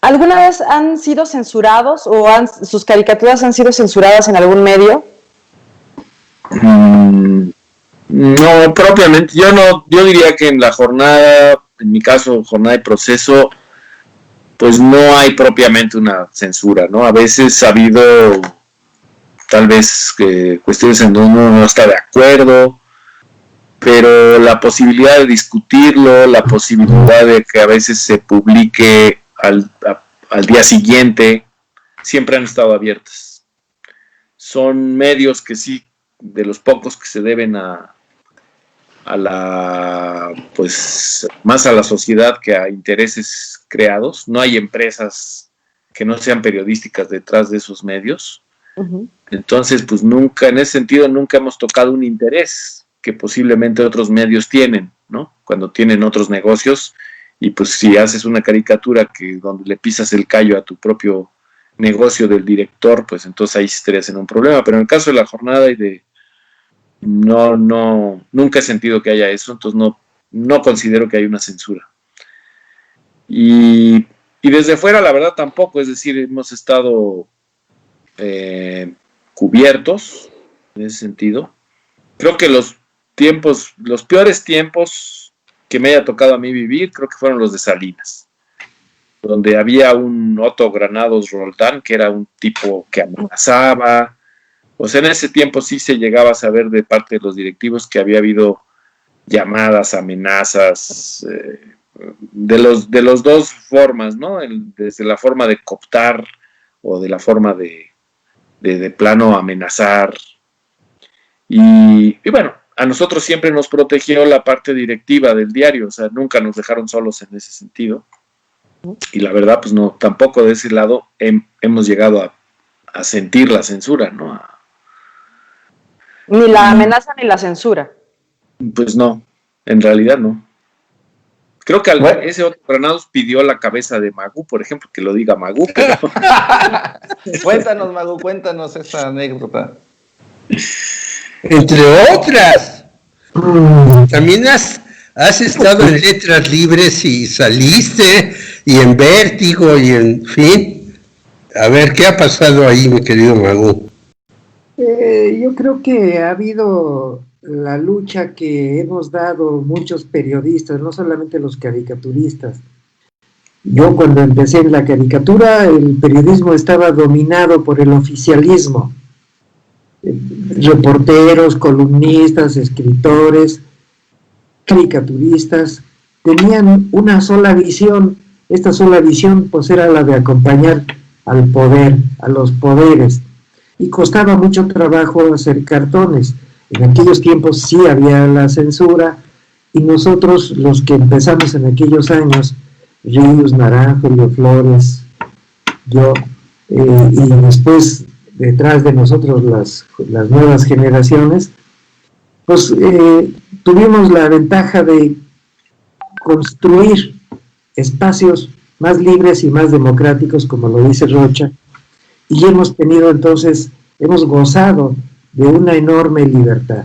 ¿Alguna vez han sido censurados o sus caricaturas han sido censuradas en algún medio? No, propiamente. Yo diría que en la jornada, en mi caso, jornada de proceso, pues no hay propiamente una censura, ¿no? A veces ha habido tal vez cuestiones en donde uno no está de acuerdo, pero la posibilidad de discutirlo, la posibilidad de que a veces se publique al día siguiente, siempre han estado abiertas. Son medios que sí, de los pocos que se deben pues más a la sociedad que a intereses creados. No hay empresas que no sean periodísticas detrás de esos medios. Uh-huh. Entonces, pues nunca, en ese sentido, nunca hemos tocado un interés que posiblemente otros medios tienen, ¿no? Cuando tienen otros negocios, y pues si haces una caricatura donde le pisas el callo a tu propio negocio del director, pues entonces ahí estarías en un problema. Pero en el caso de la jornada nunca he sentido que haya eso, entonces no considero que haya una censura. Y desde fuera, la verdad, tampoco, es decir, hemos estado cubiertos en ese sentido. Creo que los peores tiempos que me haya tocado a mí vivir, creo que fueron los de Salinas, donde había un Otto Granados Roldán, que era un tipo que amenazaba. O sea, en ese tiempo sí se llegaba a saber de parte de los directivos que había habido llamadas, amenazas, de los dos formas, ¿no? Desde la forma de cooptar o de la forma de plano amenazar. Y bueno, a nosotros siempre nos protegió la parte directiva del diario, o sea, nunca nos dejaron solos en ese sentido. Y la verdad, pues no, tampoco de ese lado hemos llegado a sentir la censura, ¿no? Ni la amenaza ni la censura. Pues no, en realidad no. Creo que ese otro Granados pidió la cabeza de Magú, por ejemplo, que lo diga Magú. Pero... Cuéntanos, Magú, cuéntanos esa anécdota. Entre otras, también has estado en Letras Libres y saliste, y en Vértigo, y en fin. A ver, ¿qué ha pasado ahí, mi querido Magú? Yo creo que ha habido la lucha que hemos dado muchos periodistas, no solamente los caricaturistas. Yo cuando empecé en la caricatura, el periodismo estaba dominado por el oficialismo. Reporteros, columnistas, escritores, caricaturistas, tenían una sola visión. Esta sola visión pues era la de acompañar al poder, a los poderes, y costaba mucho trabajo hacer cartones. En aquellos tiempos sí había la censura, y nosotros, los que empezamos en aquellos años, Ríos, Naranjo, Julio Flores, yo, y después detrás de nosotros las nuevas generaciones, pues tuvimos la ventaja de construir espacios más libres y más democráticos, como lo dice Rocha, y hemos gozado de una enorme libertad.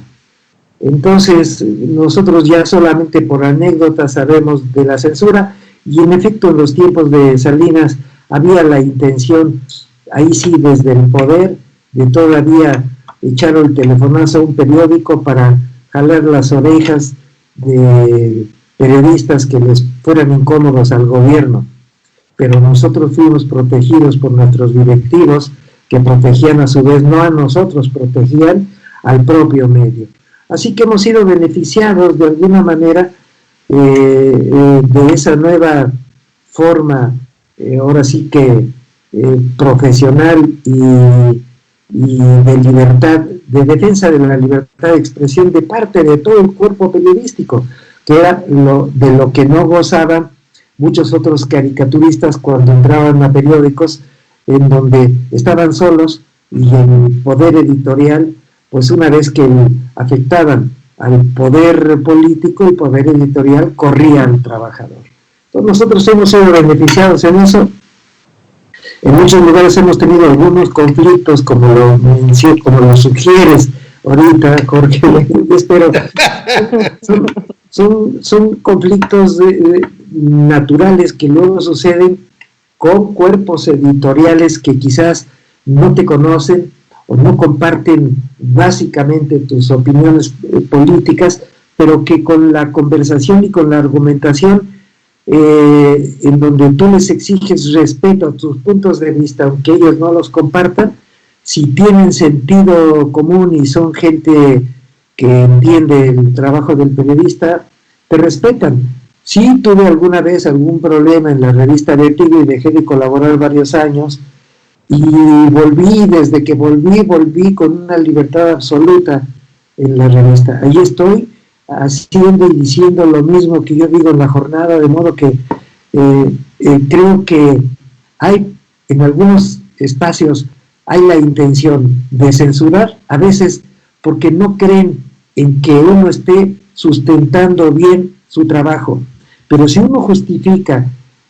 Entonces, nosotros ya solamente por anécdota sabemos de la censura, y en efecto en los tiempos de Salinas había la intención, ahí sí desde el poder, de todavía echar el telefonazo a un periódico para jalar las orejas de periodistas que les fueran incómodos al gobierno. Pero nosotros fuimos protegidos por nuestros directivos, que protegían a su vez, no a nosotros, protegían al propio medio. Así que hemos sido beneficiados de alguna manera de esa nueva forma, ahora sí que profesional y de libertad, de defensa de la libertad de expresión de parte de todo el cuerpo periodístico, que era de lo que no gozaban muchos otros caricaturistas cuando entraban a periódicos en donde estaban solos, y el poder editorial, pues una vez que afectaban al poder político, el poder editorial corría al trabajador. Entonces nosotros hemos sido beneficiados en eso. En muchos lugares hemos tenido algunos conflictos, como lo sugieres ahorita, Jorge, pero son conflictos naturales que luego suceden con cuerpos editoriales que quizás no te conocen o no comparten básicamente tus opiniones políticas, pero que con la conversación y con la argumentación, en donde tú les exiges respeto a tus puntos de vista, aunque ellos no los compartan, si tienen sentido común y son gente que entiende el trabajo del periodista, te respetan. Sí, tuve alguna vez algún problema en la revista Vértigo y dejé de colaborar varios años, y desde que volví con una libertad absoluta en la revista. Ahí estoy haciendo y diciendo lo mismo que yo digo en la jornada, de modo que creo que hay en algunos espacios hay la intención de censurar, a veces porque no creen en que uno esté sustentando bien su trabajo. Pero si uno justifica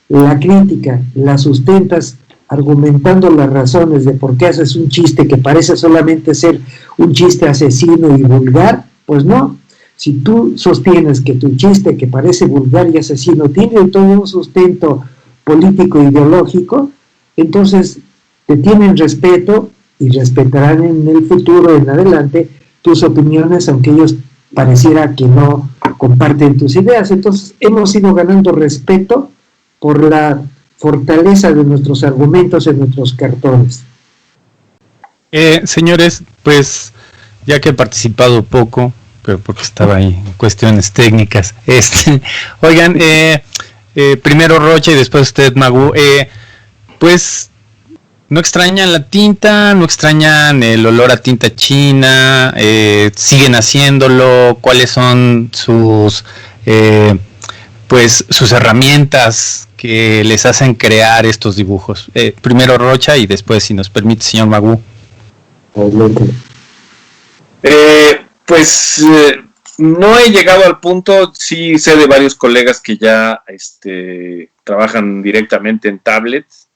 la crítica, la sustentas argumentando las razones de por qué haces un chiste que parece solamente ser un chiste asesino y vulgar, pues no. Si tú sostienes que tu chiste, que parece vulgar y asesino, tiene todo un sustento político e ideológico, entonces te tienen respeto y respetarán en el futuro, en adelante, tus opiniones, aunque ellos pareciera que no comparten tus ideas. Entonces hemos ido ganando respeto por la fortaleza de nuestros argumentos en nuestros cartones. Señores, pues ya que he participado poco, pero porque estaba ahí en cuestiones técnicas, oigan, primero Rocha y después usted, Magu, pues ¿no extrañan la tinta? ¿No extrañan el olor a tinta china? ¿Siguen haciéndolo? ¿Cuáles son sus sus herramientas que les hacen crear estos dibujos? Primero Rocha y después, si nos permite, señor Magu. No he llegado al punto. Sí sé de varios colegas que ya trabajan directamente en tablets.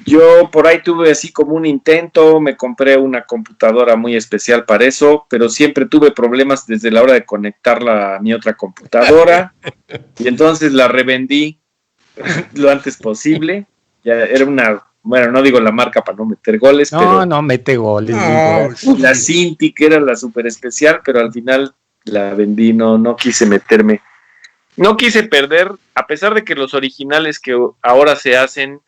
Yo por ahí tuve así como un intento, me compré una computadora muy especial para eso, pero siempre tuve problemas desde la hora de conectarla a mi otra computadora, y entonces la revendí lo antes posible. Ya era una bueno, no digo la marca para no meter goles, pero No, mete goles. la Cinti, que era la super especial, pero al final la vendí, no quise meterme. No quise perder, a pesar de que los originales que ahora se hacen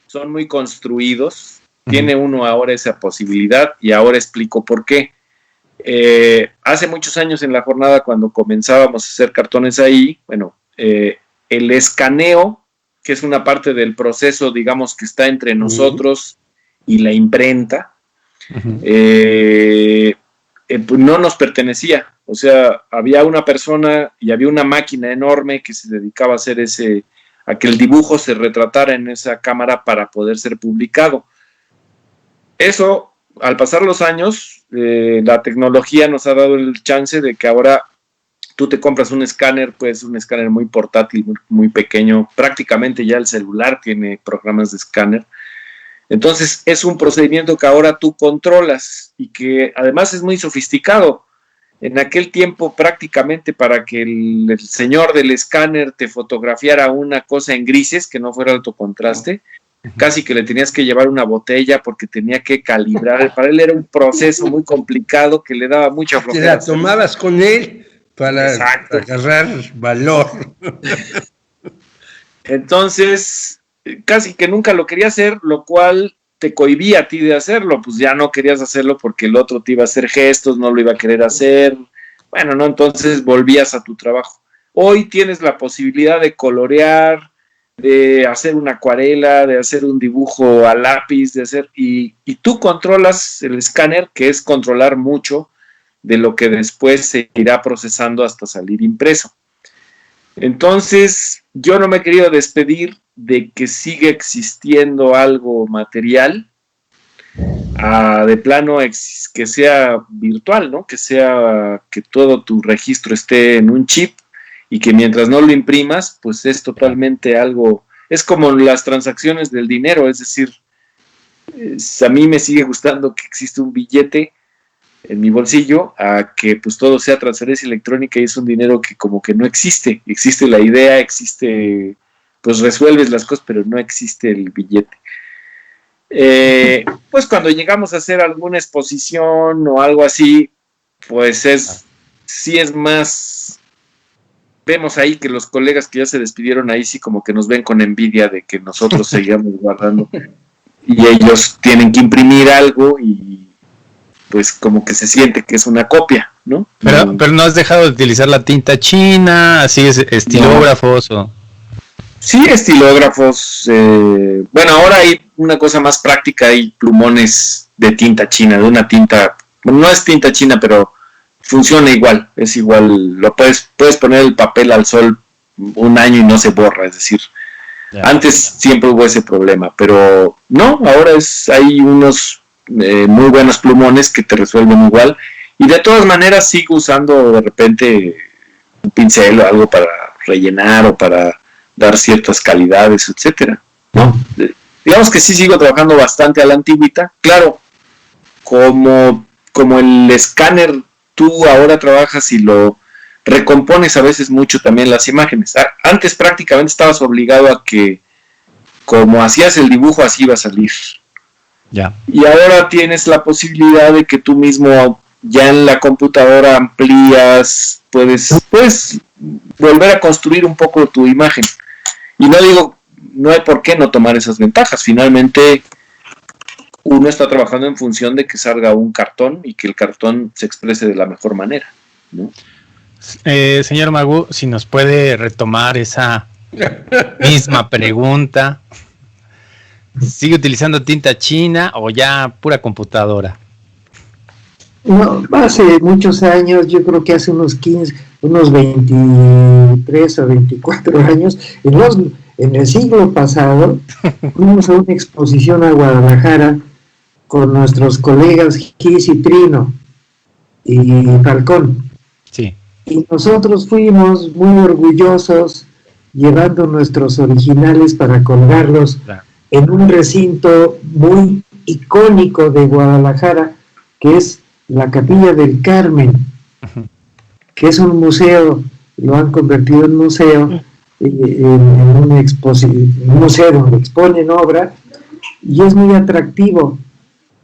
son muy construidos, tiene uno ahora esa posibilidad, y ahora explico por qué. Hace muchos años en la jornada, cuando comenzábamos a hacer cartones ahí, bueno, el escaneo, que es una parte del proceso, digamos, que está entre nosotros y la imprenta, pues no nos pertenecía. O sea, había una persona y había una máquina enorme que se dedicaba a hacer a que el dibujo se retratara en esa cámara para poder ser publicado. Eso, al pasar los años, la tecnología nos ha dado el chance de que ahora tú te compras un escáner, pues un escáner muy portátil, muy pequeño, prácticamente ya el celular tiene programas de escáner. Entonces es un procedimiento que ahora tú controlas y que además es muy sofisticado. En aquel tiempo, prácticamente para que el señor del escáner te fotografiara una cosa en grises, que no fuera alto contraste, casi que le tenías que llevar una botella porque tenía que calibrar. Para él era un proceso muy complicado que le daba mucha flojera. Te la tomabas con él para agarrar valor. Entonces, casi que nunca lo quería hacer, lo cual te cohibía a ti de hacerlo, pues ya no querías hacerlo porque el otro te iba a hacer gestos, no lo iba a querer hacer. Bueno, no, entonces volvías a tu trabajo. Hoy tienes la posibilidad de colorear, de hacer una acuarela, de hacer un dibujo a lápiz, y tú controlas el escáner, que es controlar mucho de lo que después se irá procesando hasta salir impreso. Entonces, yo no me he querido despedir de que sigue existiendo algo material, de plano que sea virtual, ¿no? Que todo tu registro esté en un chip y que mientras no lo imprimas, pues es totalmente algo, es como las transacciones del dinero, es decir, a mí me sigue gustando que existe un billete en mi bolsillo a que pues todo sea transferencia electrónica y es un dinero que como que no existe la idea, existe, pues resuelves las cosas, pero no existe el billete. Pues cuando llegamos a hacer alguna exposición o algo así, pues sí es más, vemos ahí que los colegas que ya se despidieron ahí sí como que nos ven con envidia de que nosotros seguíamos guardando y ellos tienen que imprimir algo y pues como que se siente que es una copia, ¿no? Pero no has dejado de utilizar la tinta china, así es, estilógrafos o... Sí, estilógrafos. Bueno, ahora hay una cosa más práctica, hay plumones de tinta china, de una tinta, bueno, no es tinta china, pero funciona igual, es igual, puedes poner el papel al sol un año y no se borra, es decir, antes siempre hubo ese problema, pero no, ahora hay unos muy buenos plumones que te resuelven igual, y de todas maneras sigo usando de repente un pincel o algo para rellenar o para dar ciertas calidades, etcétera, ¿no? Digamos que sí sigo trabajando bastante a la antigüita, claro, como el escáner, tú ahora trabajas y lo recompones a veces mucho también las imágenes. Antes prácticamente estabas obligado a que como hacías el dibujo así iba a salir. Ya. Y ahora tienes la posibilidad de que tú mismo ya en la computadora amplías, puedes volver a construir un poco tu imagen. Y no hay por qué no tomar esas ventajas. Finalmente, uno está trabajando en función de que salga un cartón y que el cartón se exprese de la mejor manera, ¿no? Señor Magú, si nos puede retomar esa misma pregunta. ¿Sigue utilizando tinta china o ya pura computadora? No, hace muchos años, yo creo que hace unos 23 o 24 años, en el siglo pasado, fuimos a una exposición a Guadalajara con nuestros colegas Gis y Trino y Falcón. Sí. Y nosotros fuimos muy orgullosos llevando nuestros originales para colgarlos en un recinto muy icónico de Guadalajara, que es la Capilla del Carmen, que es un museo, lo han convertido en museo, en un museo donde exponen obra, y es muy atractivo.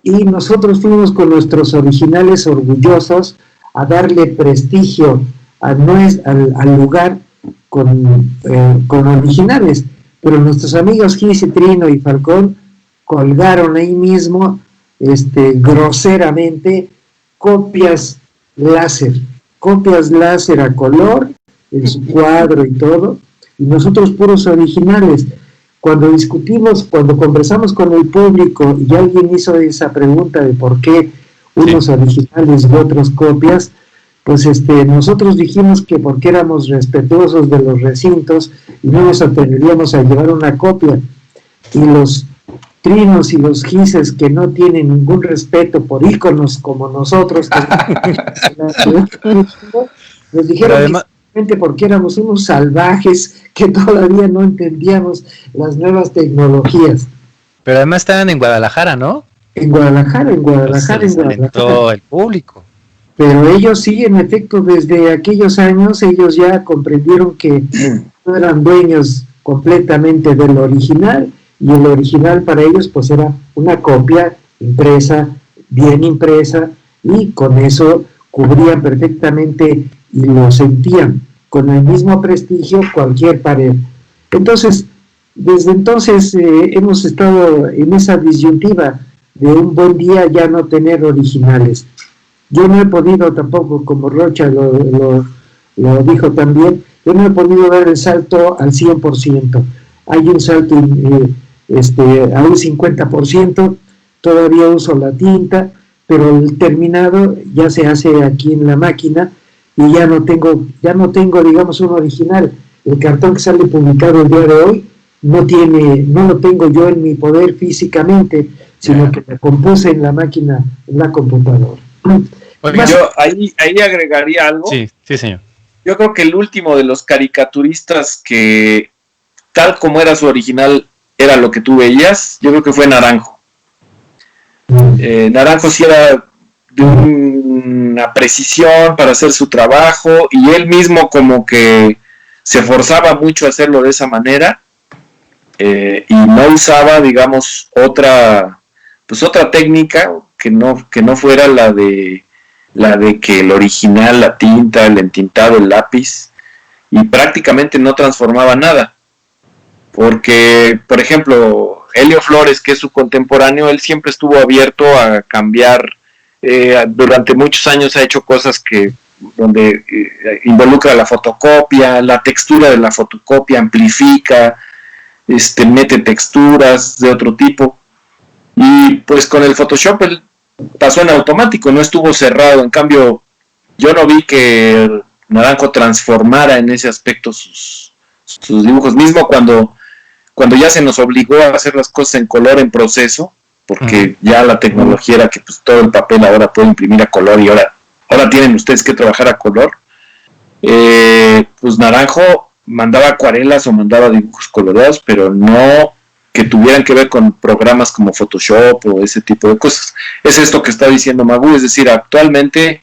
Y nosotros fuimos con nuestros originales orgullosos a darle prestigio al lugar con originales. Pero nuestros amigos Gise, Trino y Falcón colgaron ahí mismo, groseramente, copias láser a color, en su cuadro y todo, y nosotros puros originales. Cuando conversamos con el público y alguien hizo esa pregunta de por qué unos originales y otros copias, pues nosotros dijimos que porque éramos respetuosos de los recintos y no nos atreveríamos a llevar una copia. Y los Trinos y los Gises, que no tienen ningún respeto por íconos como nosotros, nos dijeron además, que porque éramos unos salvajes que todavía no entendíamos las nuevas tecnologías. Pero además estaban en Guadalajara, ¿no? En Guadalajara. Todo el público. Pero ellos sí, en efecto, desde aquellos años, ellos ya comprendieron que no eran dueños completamente del original, y el original para ellos pues era una copia impresa, bien impresa, y con eso cubrían perfectamente y lo sentían con el mismo prestigio cualquier pared. Entonces, desde entonces hemos estado en esa disyuntiva de un buen día ya no tener originales. Yo no he podido tampoco, como Rocha lo dijo también, yo no he podido dar el salto al 100%. Hay un salto a un 50%, todavía uso la tinta, pero el terminado ya se hace aquí en la máquina y ya no tengo, digamos, un original. El cartón que sale publicado el día de hoy no lo tengo yo en mi poder físicamente, sino que lo compuse en la máquina, en la computadora. Bueno, yo ahí agregaría algo. Sí, señor. Yo creo que el último de los caricaturistas que, tal como era su original, era lo que tú veías, yo creo que fue Naranjo. Naranjo sí era de una precisión para hacer su trabajo, y él mismo como que se forzaba mucho a hacerlo de esa manera, y no usaba, digamos, otra técnica que no fuera la de que el original, la tinta, el entintado, el lápiz, y prácticamente no transformaba nada. Porque, por ejemplo, Helio Flores, que es su contemporáneo, él siempre estuvo abierto a cambiar. Durante muchos años ha hecho cosas donde involucra la fotocopia, la textura de la fotocopia, amplifica, mete texturas de otro tipo. Y pues con el Photoshop él pasó en automático, no estuvo cerrado. En cambio, yo no vi que Naranjo transformara en ese aspecto sus dibujos, mismo cuando ya se nos obligó a hacer las cosas en color en proceso, porque ya la tecnología era que pues todo el papel ahora puede imprimir a color, y ahora tienen ustedes que trabajar a color. Pues Naranjo mandaba acuarelas o mandaba dibujos coloreados, pero no que tuvieran que ver con programas como Photoshop o ese tipo de cosas. Es esto que está diciendo Magu, es decir, actualmente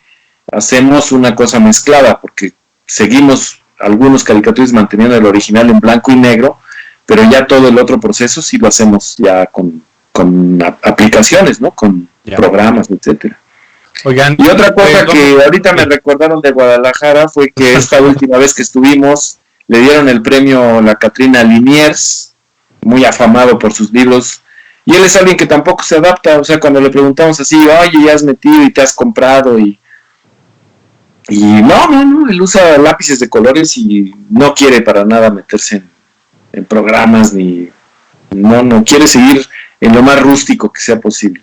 hacemos una cosa mezclada, porque seguimos algunos caricaturistas manteniendo el original en blanco y negro, pero ya todo el otro proceso sí lo hacemos ya con aplicaciones, ¿no? Con programas, etcétera. Oigan, y otra cosa que ahorita me recordaron de Guadalajara fue que esta última vez que estuvimos le dieron el premio la Catrina Liniers, muy afamado por sus libros, y él es alguien que tampoco se adapta. O sea, cuando le preguntamos así, oye, ya has metido y te has comprado, y no, él usa lápices de colores y no quiere para nada meterse en programas, ni no quiere seguir en lo más rústico que sea posible.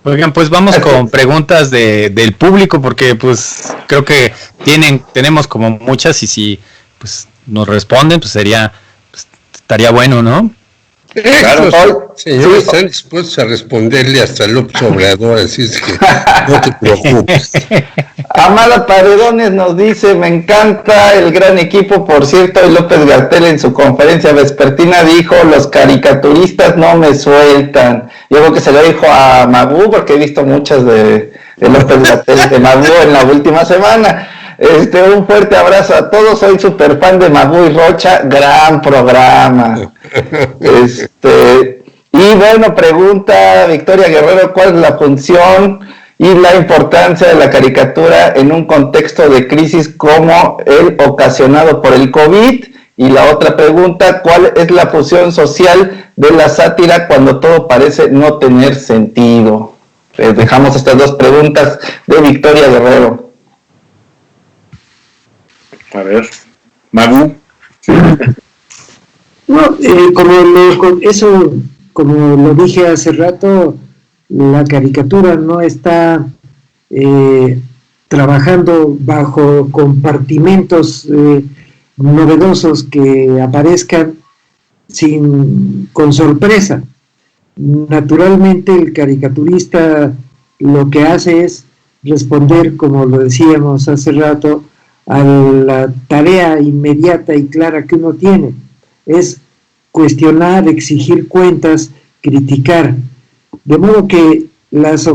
Oigan, pues vamos con preguntas del público, porque pues creo que tenemos como muchas, y si pues nos responden, pues estaría bueno, ¿no? Claro, señores, están dispuestos a responderle hasta López Obrador, así es que no te preocupes. Amada Paredones nos dice: me encanta el gran equipo. Por cierto, López Gatell en su conferencia vespertina dijo: los caricaturistas no me sueltan. Yo creo que se lo dijo a Magu, porque he visto muchas de López Gatell de Magu en la última semana. Un fuerte abrazo a todos, soy súper fan de Magu y Rocha, gran programa. Y bueno, pregunta Victoria Guerrero, ¿cuál es la función y la importancia de la caricatura en un contexto de crisis como el ocasionado por el COVID? Y la otra pregunta, ¿cuál es la función social de la sátira cuando todo parece no tener sentido? Les dejamos estas dos preguntas de Victoria Guerrero. A ver, Magu. No, como lo dije hace rato, la caricatura no está trabajando bajo compartimentos novedosos que aparezcan con sorpresa. Naturalmente el caricaturista lo que hace es responder, como lo decíamos hace rato, a la tarea inmediata y clara que uno tiene. Es cuestionar, exigir cuentas, criticar. De modo que las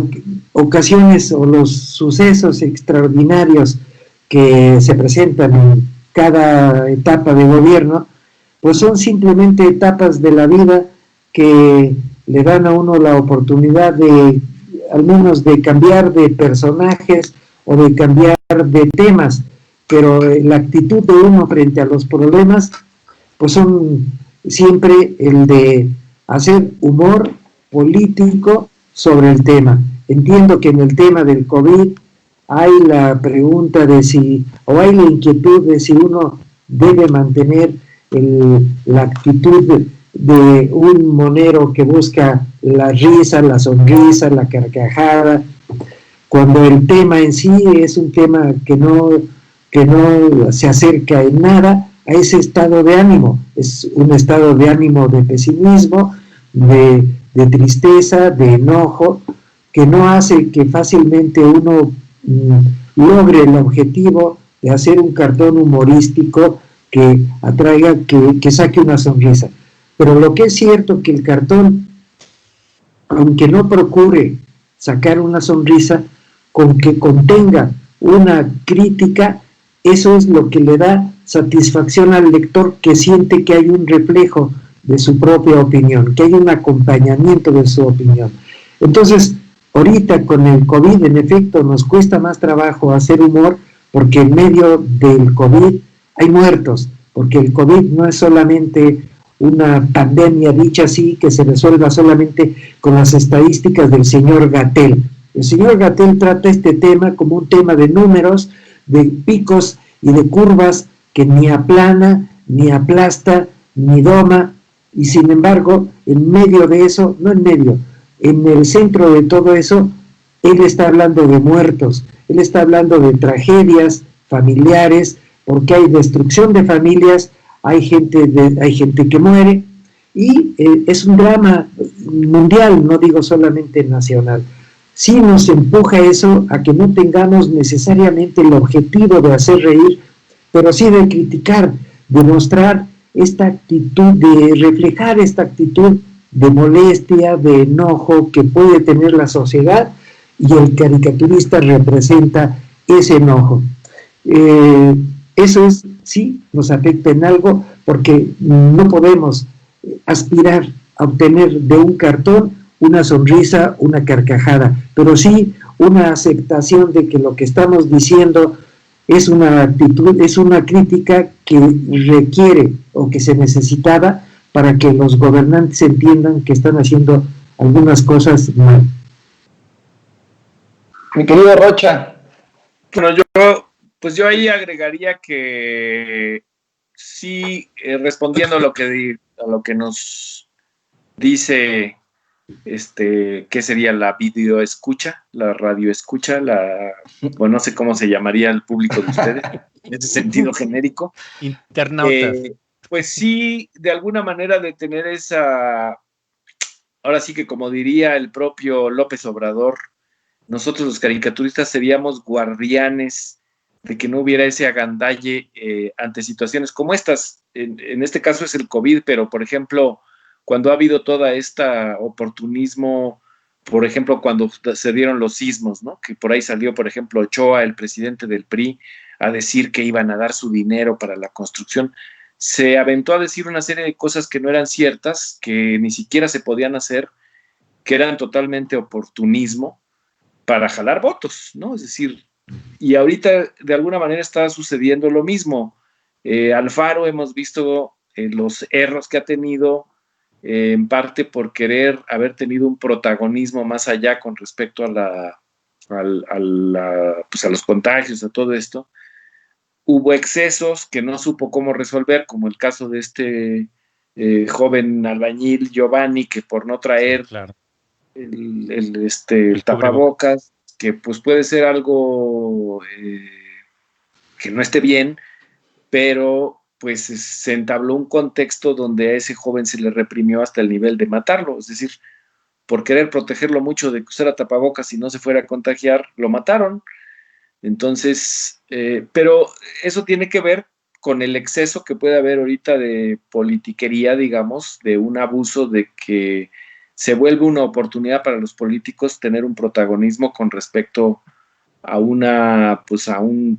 ocasiones o los sucesos extraordinarios que se presentan en cada etapa de gobierno, pues son simplemente etapas de la vida que le dan a uno la oportunidad de, al menos de cambiar de personajes o de cambiar de temas, pero la actitud de uno frente a los problemas, pues son siempre el de hacer humor político sobre el tema. Entiendo que en el tema del COVID hay la pregunta de si, o hay la inquietud de si uno debe mantener la actitud de un monero que busca la risa, la sonrisa, la carcajada, cuando el tema en sí es un tema que no se acerca en nada a ese estado de ánimo. Es un estado de ánimo de pesimismo, de tristeza, de enojo, que no hace que fácilmente uno logre el objetivo de hacer un cartón humorístico que atraiga, que saque una sonrisa. Pero lo que es cierto que el cartón, aunque no procure sacar una sonrisa, con que contenga una crítica, eso es lo que le da satisfacción al lector, que siente que hay un reflejo de su propia opinión, que hay un acompañamiento de su opinión. Entonces, ahorita con el COVID, en efecto, nos cuesta más trabajo hacer humor, porque en medio del COVID hay muertos, porque el COVID no es solamente una pandemia dicha así, que se resuelva solamente con las estadísticas del señor Gatell. El señor Gatell trata este tema como un tema de números, de picos y de curvas que ni aplana, ni aplasta, ni doma, y sin embargo, en medio de eso, no en medio, en el centro de todo eso, él está hablando de muertos, él está hablando de tragedias familiares, porque hay destrucción de familias, hay gente que muere, y es un drama mundial, no digo solamente nacional. Sí nos empuja eso a que no tengamos necesariamente el objetivo de hacer reír, pero sí de criticar, de mostrar esta actitud, de reflejar esta actitud de molestia, de enojo que puede tener la sociedad, y el caricaturista representa ese enojo. Eso es, sí, nos afecta en algo, porque no podemos aspirar a obtener de un cartón una sonrisa, una carcajada, pero sí una aceptación de que lo que estamos diciendo es una actitud, es una crítica que requiere o que se necesitaba para que los gobernantes entiendan que están haciendo algunas cosas mal. Mi querido Rocha. Bueno, yo ahí agregaría que sí, respondiendo a lo que nos dice ¿qué sería la video escucha, la radio escucha, bueno, no sé cómo se llamaría el público de ustedes, en ese sentido genérico? Internautas. Pues sí, de alguna manera de tener ahora sí que como diría el propio López Obrador, nosotros los caricaturistas seríamos guardianes de que no hubiera ese agandalle ante situaciones como estas. En este caso es el COVID, pero por ejemplo, cuando ha habido toda esta oportunismo, por ejemplo, cuando se dieron los sismos, ¿no? Que por ahí salió, por ejemplo, Ochoa, el presidente del PRI, a decir que iban a dar su dinero para la construcción. se aventó a decir una serie de cosas que no eran ciertas, que ni siquiera se podían hacer, que eran totalmente oportunismo para jalar votos, ¿no? Es decir, y ahorita de alguna manera está sucediendo lo mismo. Alfaro hemos visto los errores que ha tenido, en parte por querer haber tenido un protagonismo más allá con respecto a pues a los contagios, a todo esto. Hubo excesos que no supo cómo resolver, como el caso de este joven albañil Giovanni, que por no traer el tapabocas, que pues puede ser algo que no esté bien, pero pues se entabló un contexto donde a ese joven se le reprimió hasta el nivel de matarlo, es decir, por querer protegerlo mucho de que usara tapabocas y no se fuera a contagiar, lo mataron. Entonces, pero eso tiene que ver con el exceso que puede haber ahorita de politiquería, digamos, de un abuso de que se vuelve una oportunidad para los políticos tener un protagonismo con respecto a pues a un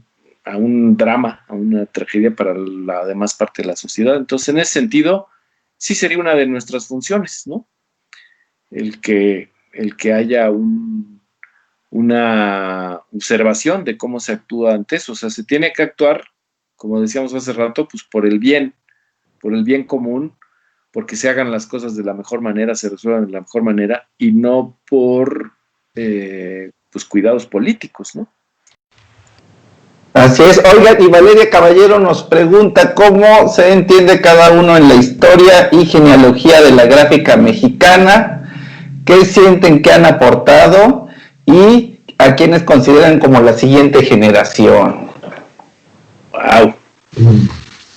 drama, a una tragedia para la demás parte de la sociedad. Entonces, en ese sentido, sí sería una de nuestras funciones, ¿no? El que haya una observación de cómo se actúa ante eso. O sea, se tiene que actuar, como decíamos hace rato, pues por el bien común, porque se hagan las cosas de la mejor manera, se resuelvan de la mejor manera, y no por pues cuidados políticos, ¿no? Así es. Oigan, y Valeria Caballero nos pregunta cómo se entiende cada uno en la historia y genealogía de la gráfica mexicana, qué sienten que han aportado y a quienes consideran como la siguiente generación. ¡Wow!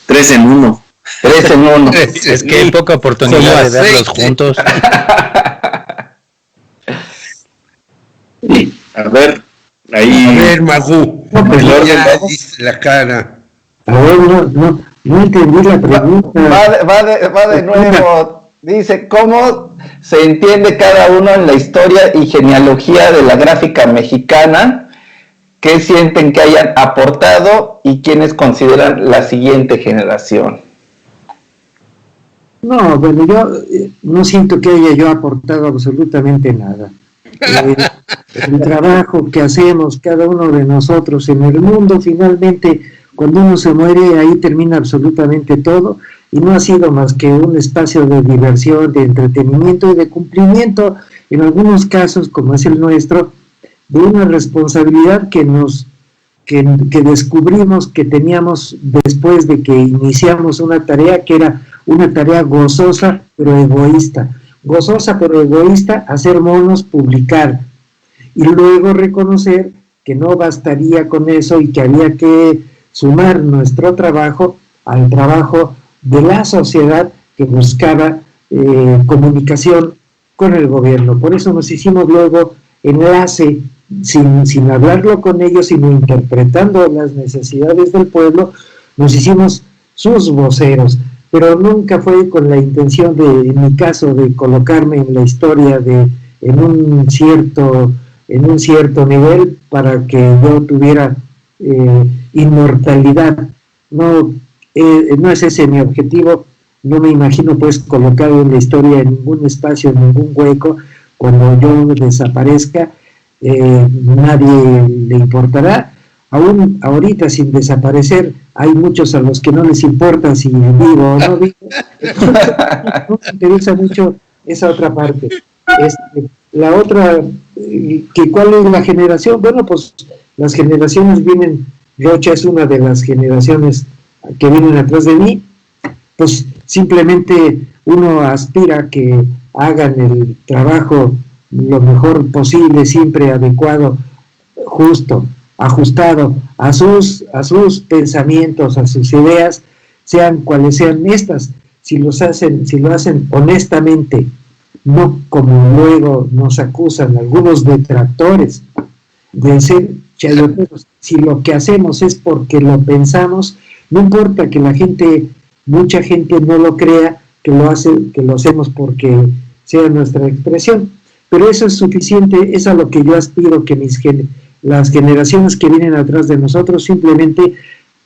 3 en 1. 3 en 1. Es que hay poca oportunidad de verlos juntos. A ver, ahí. A ver, Magú, No, pues ya dice la cara. A ver, no entendí la pregunta. Va de nuevo. Dice, ¿cómo se entiende cada uno en la historia y genealogía de la gráfica mexicana? ¿Qué sienten que hayan aportado y quiénes consideran la siguiente generación? No, bueno, yo no siento que haya yo aportado absolutamente nada. El trabajo que hacemos cada uno de nosotros en el mundo, finalmente, cuando uno se muere, ahí termina absolutamente todo, y no ha sido más que un espacio de diversión, de entretenimiento y de cumplimiento, en algunos casos, como es el nuestro, de una responsabilidad que descubrimos que teníamos después de que iniciamos una tarea que era una tarea gozosa pero egoísta. Gozosa pero egoísta, hacer monos, publicar, y luego reconocer que no bastaría con eso y que había que sumar nuestro trabajo al trabajo de la sociedad que buscaba comunicación con el gobierno. Por eso nos hicimos luego enlace, sin hablarlo con ellos, sino interpretando las necesidades del pueblo, nos hicimos sus voceros, pero nunca fue con la intención de, en mi caso, de colocarme en la historia en un cierto nivel para que yo tuviera inmortalidad. No es ese mi objetivo. No me imagino pues colocado en la historia en ningún espacio, en ningún hueco. Cuando yo desaparezca, nadie le importará. Aún ahorita, sin desaparecer, hay muchos a los que no les importa si vivo o no vivo. No me interesa mucho esa otra parte. La otra, ¿cuál es la generación? Bueno, pues las generaciones vienen, Rocha es una de las generaciones que vienen atrás de mí, pues simplemente uno aspira a que hagan el trabajo lo mejor posible, siempre adecuado, justo, ajustado a sus pensamientos, a sus ideas, sean cuales sean estas. Si lo hacen honestamente, no como luego nos acusan algunos detractores de ser chayoteros. Si lo que hacemos es porque lo pensamos, no importa que mucha gente no lo crea, que lo hacemos porque sea nuestra expresión, pero eso es suficiente. Es a lo que yo aspiro, que las generaciones que vienen atrás de nosotros simplemente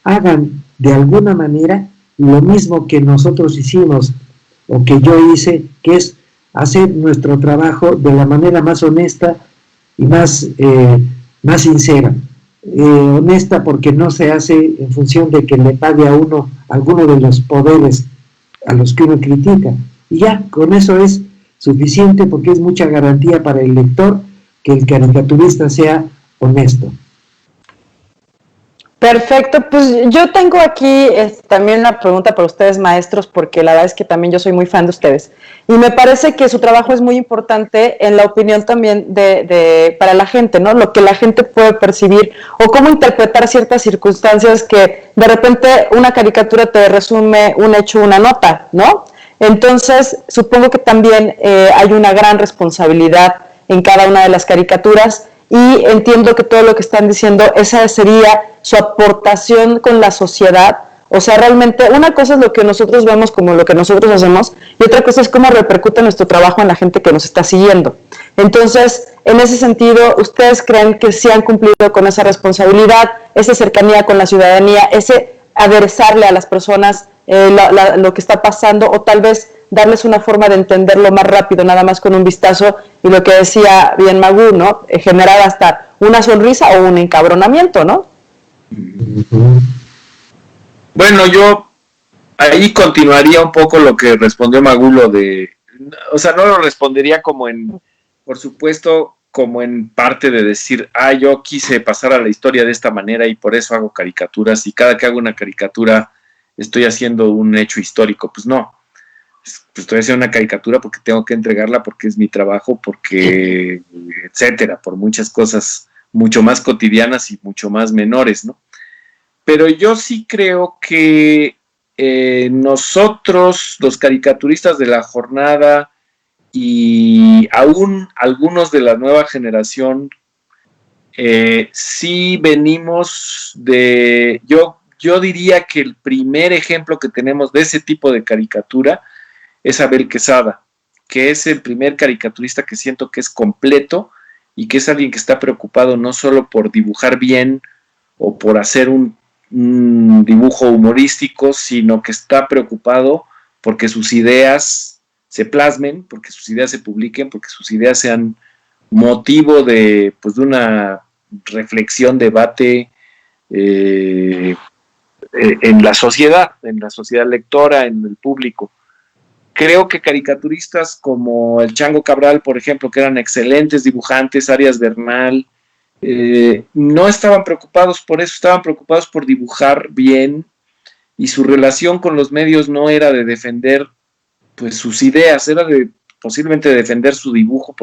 hagan de alguna manera lo mismo que nosotros hicimos o que yo hice, que es hacer nuestro trabajo de la manera más honesta y más sincera. Honesta porque no se hace en función de que le pague a uno alguno de los poderes a los que uno critica. Y ya, con eso es suficiente porque es mucha garantía para el lector que el caricaturista sea honesto. Perfecto, pues yo tengo aquí también una pregunta para ustedes, maestros, porque la verdad es que también yo soy muy fan de ustedes. Y me parece que su trabajo es muy importante en la opinión también para la gente, ¿no? Lo que la gente puede percibir o cómo interpretar ciertas circunstancias que de repente una caricatura te resume un hecho, una nota, ¿no? Entonces, supongo que también hay una gran responsabilidad en cada una de las caricaturas. Y entiendo que todo lo que están diciendo, esa sería su aportación con la sociedad. O sea, realmente una cosa es lo que nosotros vemos como lo que nosotros hacemos y otra cosa es cómo repercute nuestro trabajo en la gente que nos está siguiendo. Entonces, en ese sentido, ¿ustedes creen que sí han cumplido con esa responsabilidad, esa cercanía con la ciudadanía, ese aderezarle a las personas lo que está pasando o tal vez darles una forma de entenderlo más rápido, nada más con un vistazo, y lo que decía bien Magú, ¿no? Generar hasta una sonrisa o un encabronamiento, ¿no? Bueno, yo ahí continuaría un poco lo que respondió Magú, o sea, no lo respondería como por supuesto, como en parte de decir, yo quise pasar a la historia de esta manera y por eso hago caricaturas, y cada que hago una caricatura estoy haciendo un hecho histórico. Pues no, pues estoy haciendo una caricatura porque tengo que entregarla, porque es mi trabajo, porque etcétera, por muchas cosas mucho más cotidianas y mucho más menores, ¿no? Pero yo sí creo que nosotros, los caricaturistas de la jornada y aún algunos de la nueva generación, sí venimos yo diría que el primer ejemplo que tenemos de ese tipo de caricatura es Abel Quesada, que es el primer caricaturista que siento que es completo y que es alguien que está preocupado no solo por dibujar bien o por hacer un dibujo humorístico, sino que está preocupado porque sus ideas se plasmen, porque sus ideas se publiquen, porque sus ideas sean motivo de una reflexión, debate en la sociedad lectora, en el público. Creo que caricaturistas como el Chango Cabral, por ejemplo, que eran excelentes dibujantes, Arias Bernal, no estaban preocupados por eso, estaban preocupados por dibujar bien, y su relación con los medios no era de defender pues sus ideas, era posiblemente de defender su dibujo,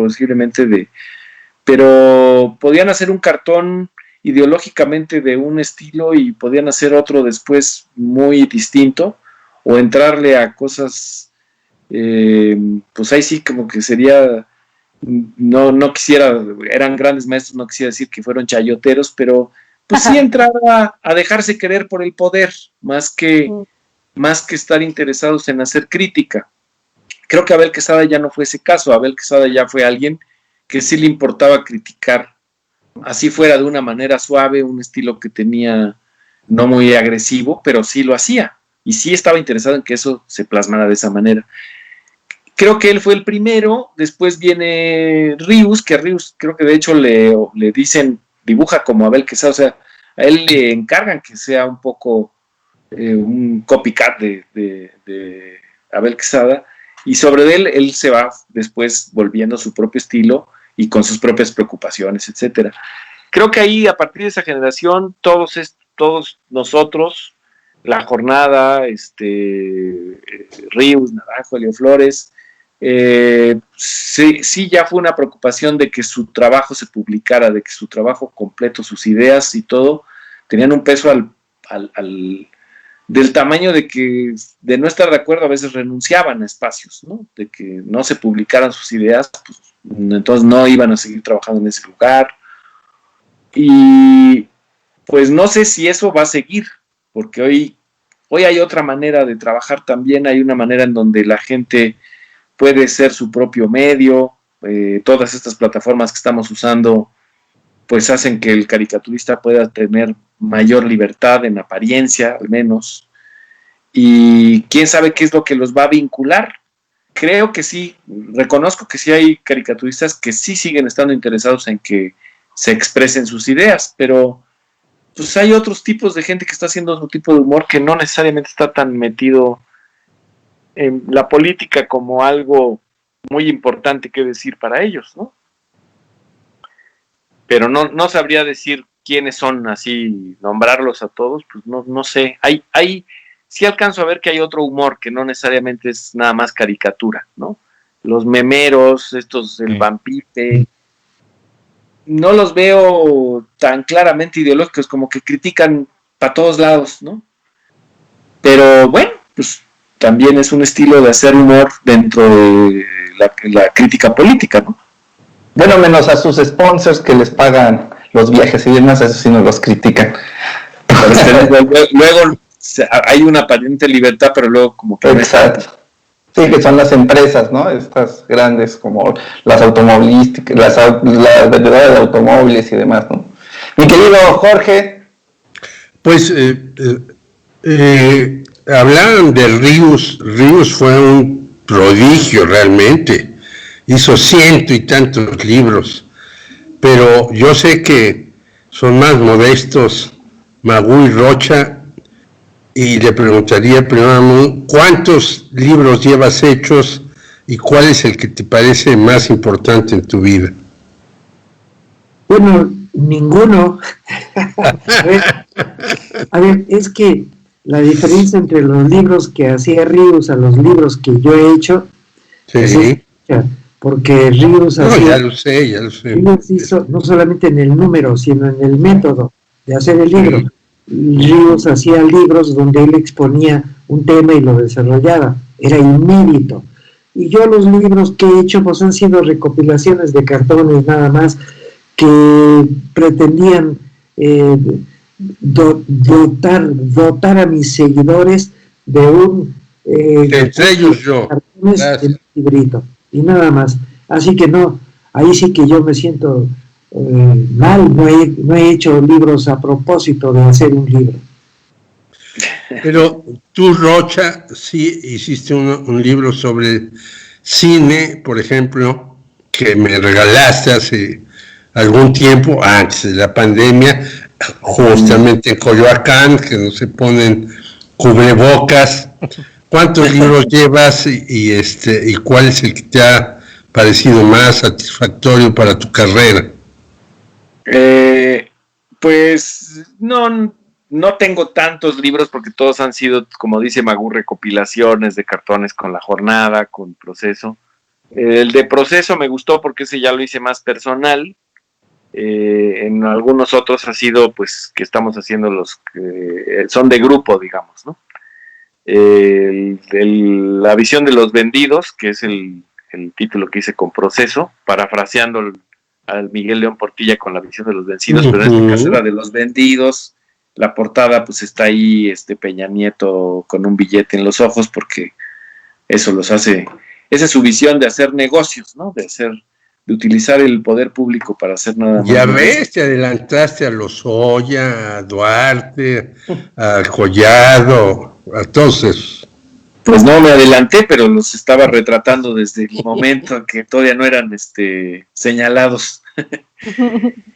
pero podían hacer un cartón ideológicamente de un estilo y podían hacer otro después muy distinto, o entrarle a cosas, pues ahí sí como que sería, no quisiera, eran grandes maestros, no quisiera decir que fueron chayoteros, pero pues sí entrar a dejarse querer por el poder, más que estar interesados en hacer crítica. Creo que Abel Quesada ya no fue ese caso. Abel Quesada ya fue alguien que sí le importaba criticar, así fuera de una manera suave, un estilo que tenía no muy agresivo, pero sí lo hacía, y sí estaba interesado en que eso se plasmara de esa manera. Creo que él fue el primero. Después viene Rius, que a Rius creo que de hecho le dicen, dibuja como Abel Quesada, o sea, a él le encargan que sea un poco un copycat de Abel Quesada, y sobre él se va después volviendo su propio estilo y con sus propias preocupaciones, etcétera. Creo que ahí, a partir de esa generación, todos nosotros, La Jornada, Rius, Naranjo, Elio Flores, sí ya fue una preocupación de que su trabajo se publicara, de que su trabajo completo, sus ideas y todo, tenían un peso del tamaño de no estar de acuerdo, a veces renunciaban a espacios, ¿no? De que no se publicaran sus ideas, pues, entonces no iban a seguir trabajando en ese lugar. Y pues no sé si eso va a seguir, porque hoy hay otra manera de trabajar también, hay una manera en donde la gente puede ser su propio medio, todas estas plataformas que estamos usando pues hacen que el caricaturista pueda tener mayor libertad en apariencia, al menos, y quién sabe qué es lo que los va a vincular. Creo que sí, reconozco que sí hay caricaturistas que sí siguen estando interesados en que se expresen sus ideas, pero pues hay otros tipos de gente que está haciendo otro tipo de humor que no necesariamente está tan metido en la política como algo muy importante que decir para ellos, ¿no? Pero no sabría decir quiénes son, así nombrarlos a todos, pues no sé. Sí alcanzo a ver que hay otro humor que no necesariamente es nada más caricatura, ¿no? Los memeros, estos, el vampite, no los veo tan claramente ideológicos, como que critican para todos lados, ¿no? Pero bueno, pues también es un estilo de hacer humor dentro de la crítica política, ¿no? Bueno, menos a sus sponsors que les pagan los viajes y demás, eso sí nos los critican. Luego hay una aparente libertad, pero luego como que... Exacto. Sí, que son las empresas, ¿no? Estas grandes como las automovilísticas, las vendedoras de automóviles y demás, ¿no? Mi querido Jorge. Pues hablaron de Ríos. Ríos fue un prodigio realmente. Hizo 100 y tantos libros. Pero yo sé que son más modestos Magú y Rocha. Y le preguntaría primero a Magú, ¿cuántos libros llevas hechos y cuál es el que te parece más importante en tu vida? Bueno, ninguno. A ver, es que la diferencia entre los libros que hacía Ríos a los libros que yo he hecho, sí, es mucha, porque Ríos hacía... ya lo sé. Ríos hizo, no solamente en el número, sino en el método de hacer el libro. Ríos hacía libros donde él exponía un tema y lo desarrollaba, era inédito. Y yo los libros que he hecho pues han sido recopilaciones de cartones nada más que pretendían dotar a mis seguidores de un entre ellos yo cartones de un librito y nada más. Así que no, ahí sí que yo me siento mal, no he hecho libros a propósito de hacer un libro. Pero tú, Rocha, sí hiciste un libro sobre cine, por ejemplo, que me regalaste hace algún tiempo, antes de la pandemia, justamente en Coyoacán, que no se ponen cubrebocas. ¿Cuántos libros llevas y cuál es el que te ha parecido más satisfactorio para tu carrera? Pues no tengo tantos libros porque todos han sido, como dice Magú, recopilaciones de cartones con La Jornada, con Proceso. El de Proceso me gustó porque ese ya lo hice más personal. En algunos otros ha sido pues que estamos haciendo los que son de grupo, digamos, ¿no? La visión de los vendidos, que es el título que hice con Proceso, parafraseando al Miguel León Portilla con La visión de los vencidos, pero en este caso era de los vendidos. La portada pues está ahí Peña Nieto con un billete en los ojos porque eso los hace, esa es su visión de hacer negocios, ¿no? De utilizar el poder público para hacer nada más. Ya ves, te adelantaste a Lozoya, a Duarte, a Collado, a todos esos. Pues no me adelanté, pero los estaba retratando desde el momento en que todavía no eran señalados.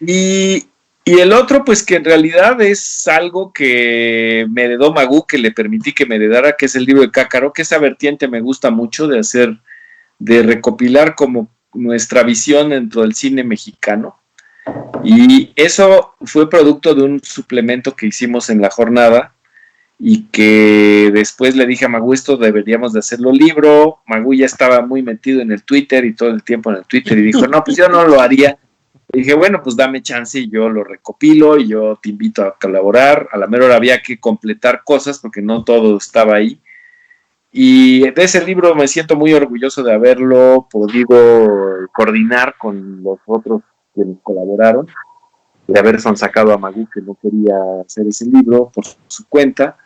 Y el otro, pues que en realidad es algo que me heredó Magú, que le permití que me heredara, que es el libro de Cácaro, que esa vertiente me gusta mucho de recopilar como nuestra visión dentro del cine mexicano. Y eso fue producto de un suplemento que hicimos en La Jornada y que después le dije a Magú, esto deberíamos de hacerlo libro. Magú ya estaba muy metido en el Twitter y todo el tiempo en el Twitter y dijo, no, pues yo no lo haría. Y dije, bueno, pues dame chance y yo lo recopilo y yo te invito a colaborar. A la mera hora había que completar cosas porque no todo estaba ahí. Y de ese libro me siento muy orgulloso de haberlo podido coordinar con los otros que colaboraron, de haber sacado a Magú, que no quería hacer ese libro por su cuenta.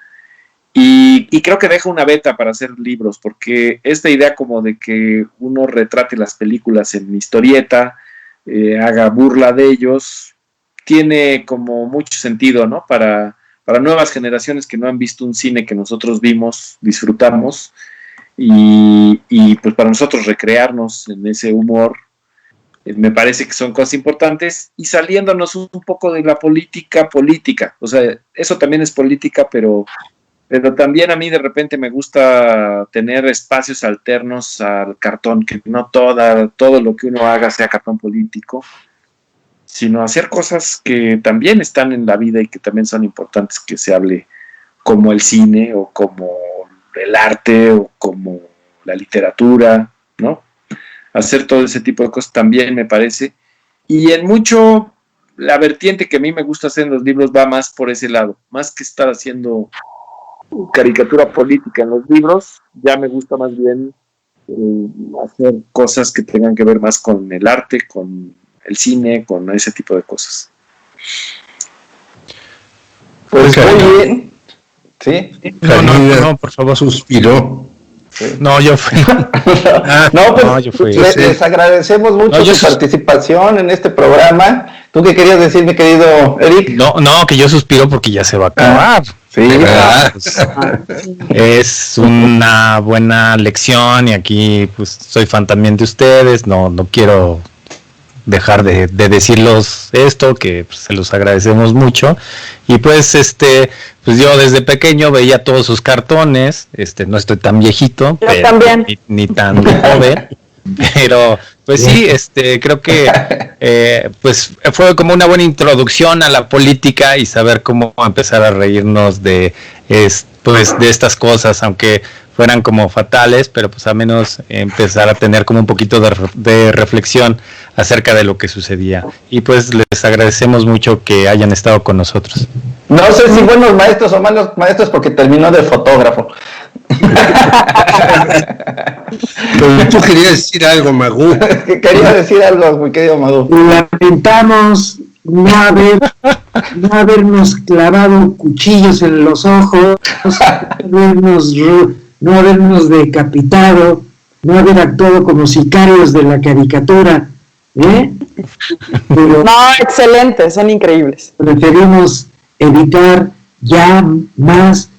Y creo que deja una beta para hacer libros, porque esta idea como de que uno retrate las películas en historieta, haga burla de ellos, tiene como mucho sentido, ¿no? Para para nuevas generaciones que no han visto un cine que nosotros vimos, disfrutamos, y pues para nosotros recrearnos en ese humor, me parece que son cosas importantes, y saliéndonos un poco de la política, o sea, eso también es política, pero también a mí de repente me gusta tener espacios alternos al cartón, que no todo lo que uno haga sea cartón político, sino hacer cosas que también están en la vida y que también son importantes que se hable, como el cine o como el arte o como la literatura, ¿no? Hacer todo ese tipo de cosas también me parece, y en mucho la vertiente que a mí me gusta hacer en los libros va más por ese lado, más que estar haciendo caricatura política en los libros, ya me gusta más bien hacer cosas que tengan que ver más con el arte, con el cine, con ese tipo de cosas. Pues muy bien. ¿Sí? No, por favor. Suspiró. Sí. No, yo fui. Yo fui. Les agradecemos mucho su participación en este programa. ¿Tú qué querías decir, mi querido Eric? No, que yo suspiro porque ya se va a acabar. Sí, es una buena lección, y aquí pues soy fan también de ustedes. No quiero dejar de decirlos esto, que pues, se los agradecemos mucho. Y pues pues yo desde pequeño veía todos sus cartones, no estoy tan viejito, yo también. Ni tan joven, pero pues sí, creo que pues fue como una buena introducción a la política y saber cómo empezar a reírnos de pues de estas cosas, aunque fueran como fatales, pero pues al menos empezar a tener como un poquito de reflexión acerca de lo que sucedía. Y pues les agradecemos mucho que hayan estado con nosotros. No sé si buenos maestros o malos maestros, porque terminó de fotógrafo. Pero tú querías decir algo, Magú. Quería decir algo, mi querido Magú. Lamentamos no habernos clavado cuchillos en los ojos, no habernos decapitado, no haber actuado como sicarios de la caricatura, ¿eh? Pero No, excelente, son increíbles. preferimos evitar ya más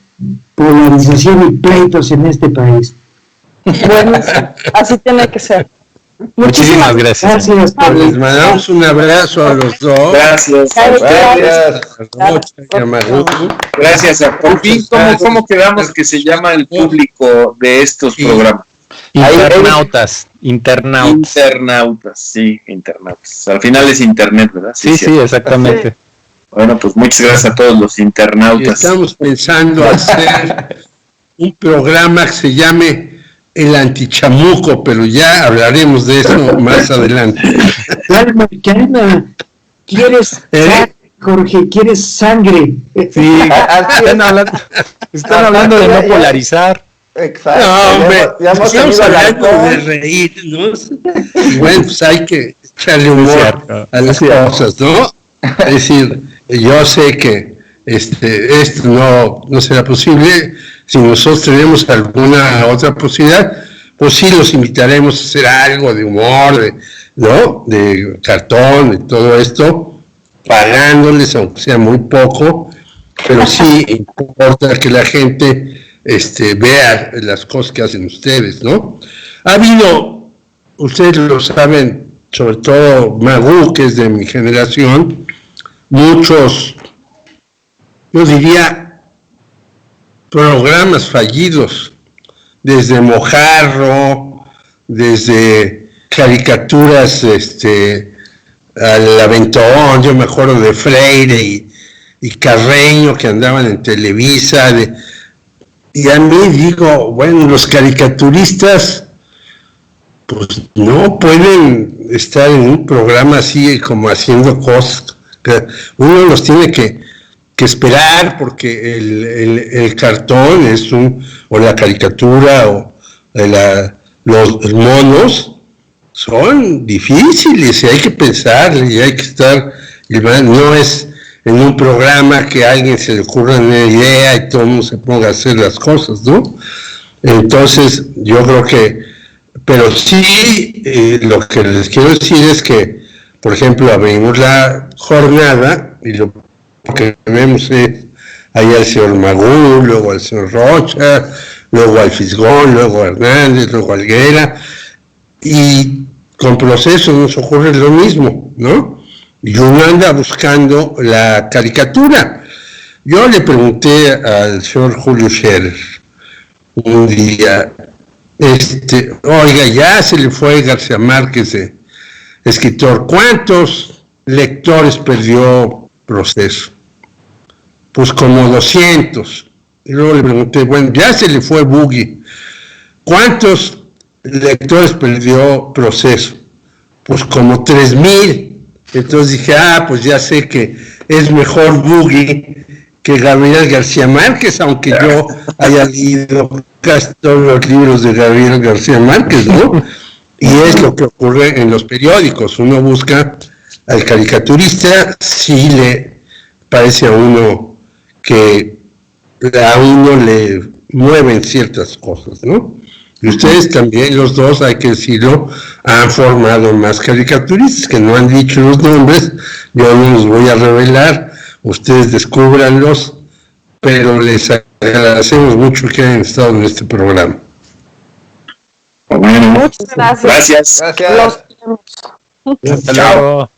polarización y pleitos en este país. Bueno, así tiene que ser. Muchísimas gracias. Gracias por Les mandamos un abrazo a los dos. Gracias. Gracias. Por fin, ¿cómo quedamos que se llama el público de estos programas? Internautas. Sí, internautas. Al final es internet, ¿verdad? Sí, exactamente. Bueno, pues muchas gracias a todos los Y internautas. estamos pensando hacer un programa que se llame El Antichamuco, pero ya hablaremos de eso más adelante. Calma, ¿quieres sangre, Jorge? ¿Quieres sangre? Sí, están hablando de no polarizar. Exacto. No, hombre, ya hemos estamos tenido hablando de alcohol. reírnos. Y bueno, pues hay que echarle humor a las cosas, ¿no? Es decir, yo sé que esto no será posible. Si nosotros tenemos alguna otra posibilidad, pues sí los invitaremos a hacer algo de humor, ¿no? De cartón, de todo esto, pagándoles, aunque sea muy poco, pero sí importa que la gente vea las cosas que hacen ustedes, ¿no? Ha habido, ustedes lo saben, sobre todo Magú, que es de mi generación, muchos, yo diría, programas fallidos, desde Mojarro, desde caricaturas al Aventón, yo me acuerdo de Freire y Carreño, que andaban en Televisa, y a mí digo, bueno, los caricaturistas pues no pueden estar en un programa así como haciendo cosas, uno los tiene que esperar, porque el cartón o la caricatura o los monos son difíciles, y hay que pensar y hay que estar, no es en un programa que a alguien se le ocurra una idea y todo el mundo se ponga a hacer las cosas, ¿no? Entonces yo creo que, pero sí, lo que les quiero decir es que, por ejemplo, abrimos la jornada y lo que vemos es ahí al señor Magú, luego al señor Rocha, luego al Fisgón, luego a Hernández, luego a Alguera, y con Proceso nos ocurre lo mismo, ¿no? Y uno anda buscando la caricatura. Yo le pregunté al señor Julio Scherer un día, oiga, ya se le fue García Márquez, escritor, ¿cuántos lectores perdió Proceso? Pues como 200. Y luego le pregunté, bueno, ya se le fue Buggy, ¿cuántos lectores perdió Proceso? Pues como 3,000. Entonces dije, pues ya sé que es mejor Buggy que Gabriel García Márquez, aunque yo haya leído casi todos los libros de Gabriel García Márquez, ¿no? Y es lo que ocurre en los periódicos. Uno busca al caricaturista, si le parece a uno que a uno le mueven ciertas cosas, ¿no? Y ustedes también, los dos, hay que decirlo, han formado más caricaturistas que no han dicho los nombres, yo no los voy a revelar, ustedes descúbranlos, pero les agradecemos mucho que hayan estado en este programa. Muchas gracias. Gracias. Hasta luego.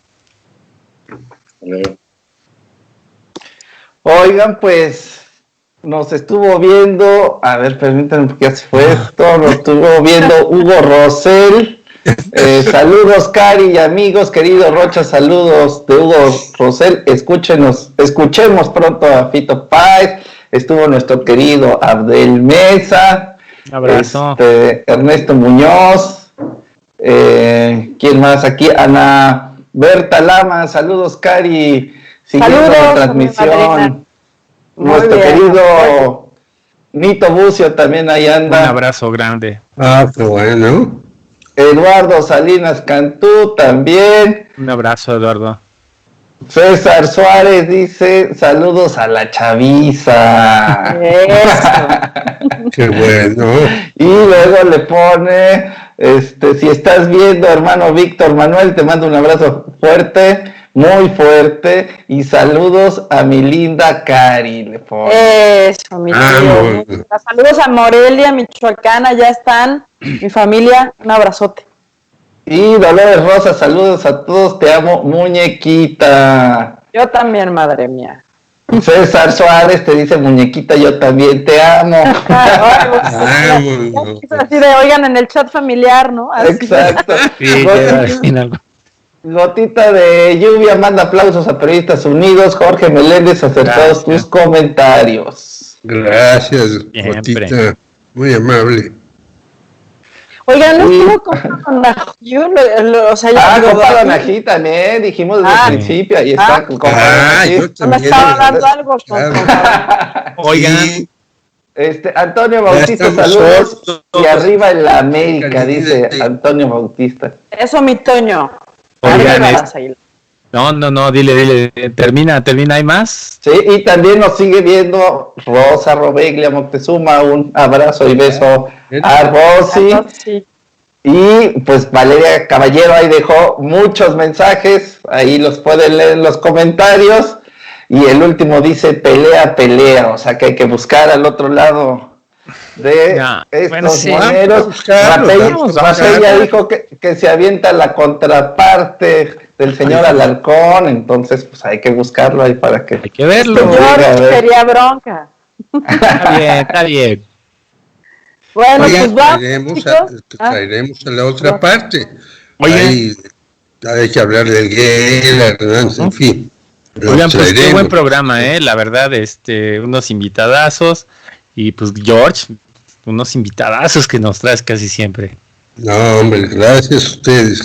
Oigan, pues nos estuvo viendo, a ver, permítanme porque ya se fue esto, nos estuvo viendo Hugo Rosell. Saludos, Cari y amigos, querido Rocha, saludos de Hugo Rosell. Escuchemos pronto a Fito Páez. Estuvo nuestro querido Abdel Mesa. Un abrazo. Ernesto Muñoz. ¿Quién más aquí? Ana Berta Lama, saludos, Cari. Siguiendo la transmisión. Nuestro querido Nito Bucio también ahí anda. Un abrazo grande. Qué bueno. Eduardo Salinas Cantú también. Un abrazo, Eduardo. César Suárez dice, saludos a la chaviza. Qué bueno. Y luego le pone, si estás viendo, hermano Víctor Manuel, te mando un abrazo fuerte, muy fuerte, y saludos a mi linda Cari, le pone. Eso, mi tío. Bueno. Saludos a Morelia, Michoacán, allá están, mi familia, un abrazote. Y Dolores Rosa, saludos a todos, te amo, muñequita. Yo también, madre mía. César Suárez te dice, muñequita, yo también te amo. Así de, oigan, en el chat familiar, ¿no? Así. Exacto. Sí, Gotita de lluvia manda aplausos a Periodistas Unidos. Jorge Meléndez, acertados tus comentarios. Gracias, Siempre. Gotita. Muy amable. Oigan, ¿no estuvo con Nají? O sea, ya con Pablo Nají también, dijimos desde el principio, ahí está. Con yo no me también. estaba dando algo. Oigan. Sí. Antonio Bautista, saludos. Y arriba en la América, dice Antonio Bautista. Eso, mi Toño. Oigan, Arriba las águilas. No, dile, termina, ¿hay más? Sí, y también nos sigue viendo Rosa Robeglia Moctezuma, un abrazo y beso a Rosy. Sí. Y pues Valeria Caballero ahí dejó muchos mensajes, ahí los pueden leer en los comentarios. Y el último dice pelea, o sea que hay que buscar al otro lado de estos moneros. Matella dijo que se avienta la contraparte del señor Alarcón, entonces pues hay que buscarlo ahí para que... Hay que verlo. Yo quería bronca. Está bien. Bueno, Oigan, pues vamos. traeremos a la otra parte. Oigan. Ahí hay que hablar del Guerra, en fin. Oigan, pues qué buen programa, la verdad, unos invitadazos y pues George, unos invitadazos que nos traes casi siempre. No, hombre, gracias a ustedes.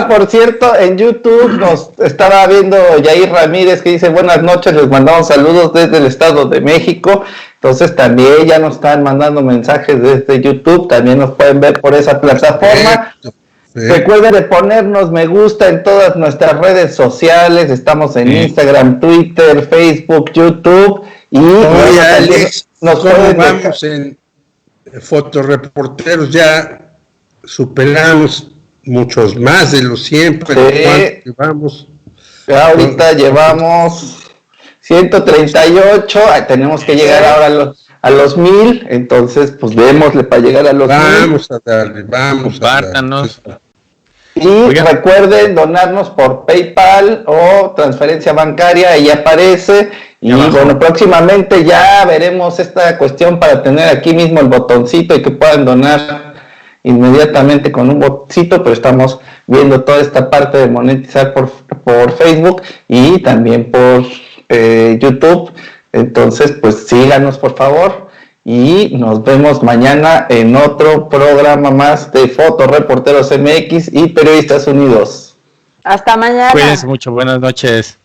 Por cierto, en YouTube nos estaba viendo Yair Ramírez que dice buenas noches, les mandamos saludos desde el Estado de México. Entonces también ya nos están mandando mensajes desde YouTube, también nos pueden ver por esa plataforma. Recuerden de ponernos me gusta en todas nuestras redes sociales, estamos en Instagram, Twitter, Facebook, YouTube y Alex, nos ¿cómo vamos en fotoreporteros? Ya superamos muchos más de los 100, pero ¿cuánto llevamos? Ahorita llevamos 138, tenemos que llegar ahora a los 1000, entonces pues démosle para llegar a los 1000. Vamos a darle, vamos Compártanos. a darle. Y recuerden donarnos por PayPal o transferencia bancaria, ahí aparece. Y bueno, próximamente ya veremos esta cuestión para tener aquí mismo el botoncito y que puedan donar inmediatamente con un botoncito, pero estamos viendo toda esta parte de monetizar por Facebook y también por YouTube. Entonces, pues síganos por favor y nos vemos mañana en otro programa más de Fotoreporteros MX y Periodistas Unidos. Hasta mañana. Cuídense mucho, buenas noches.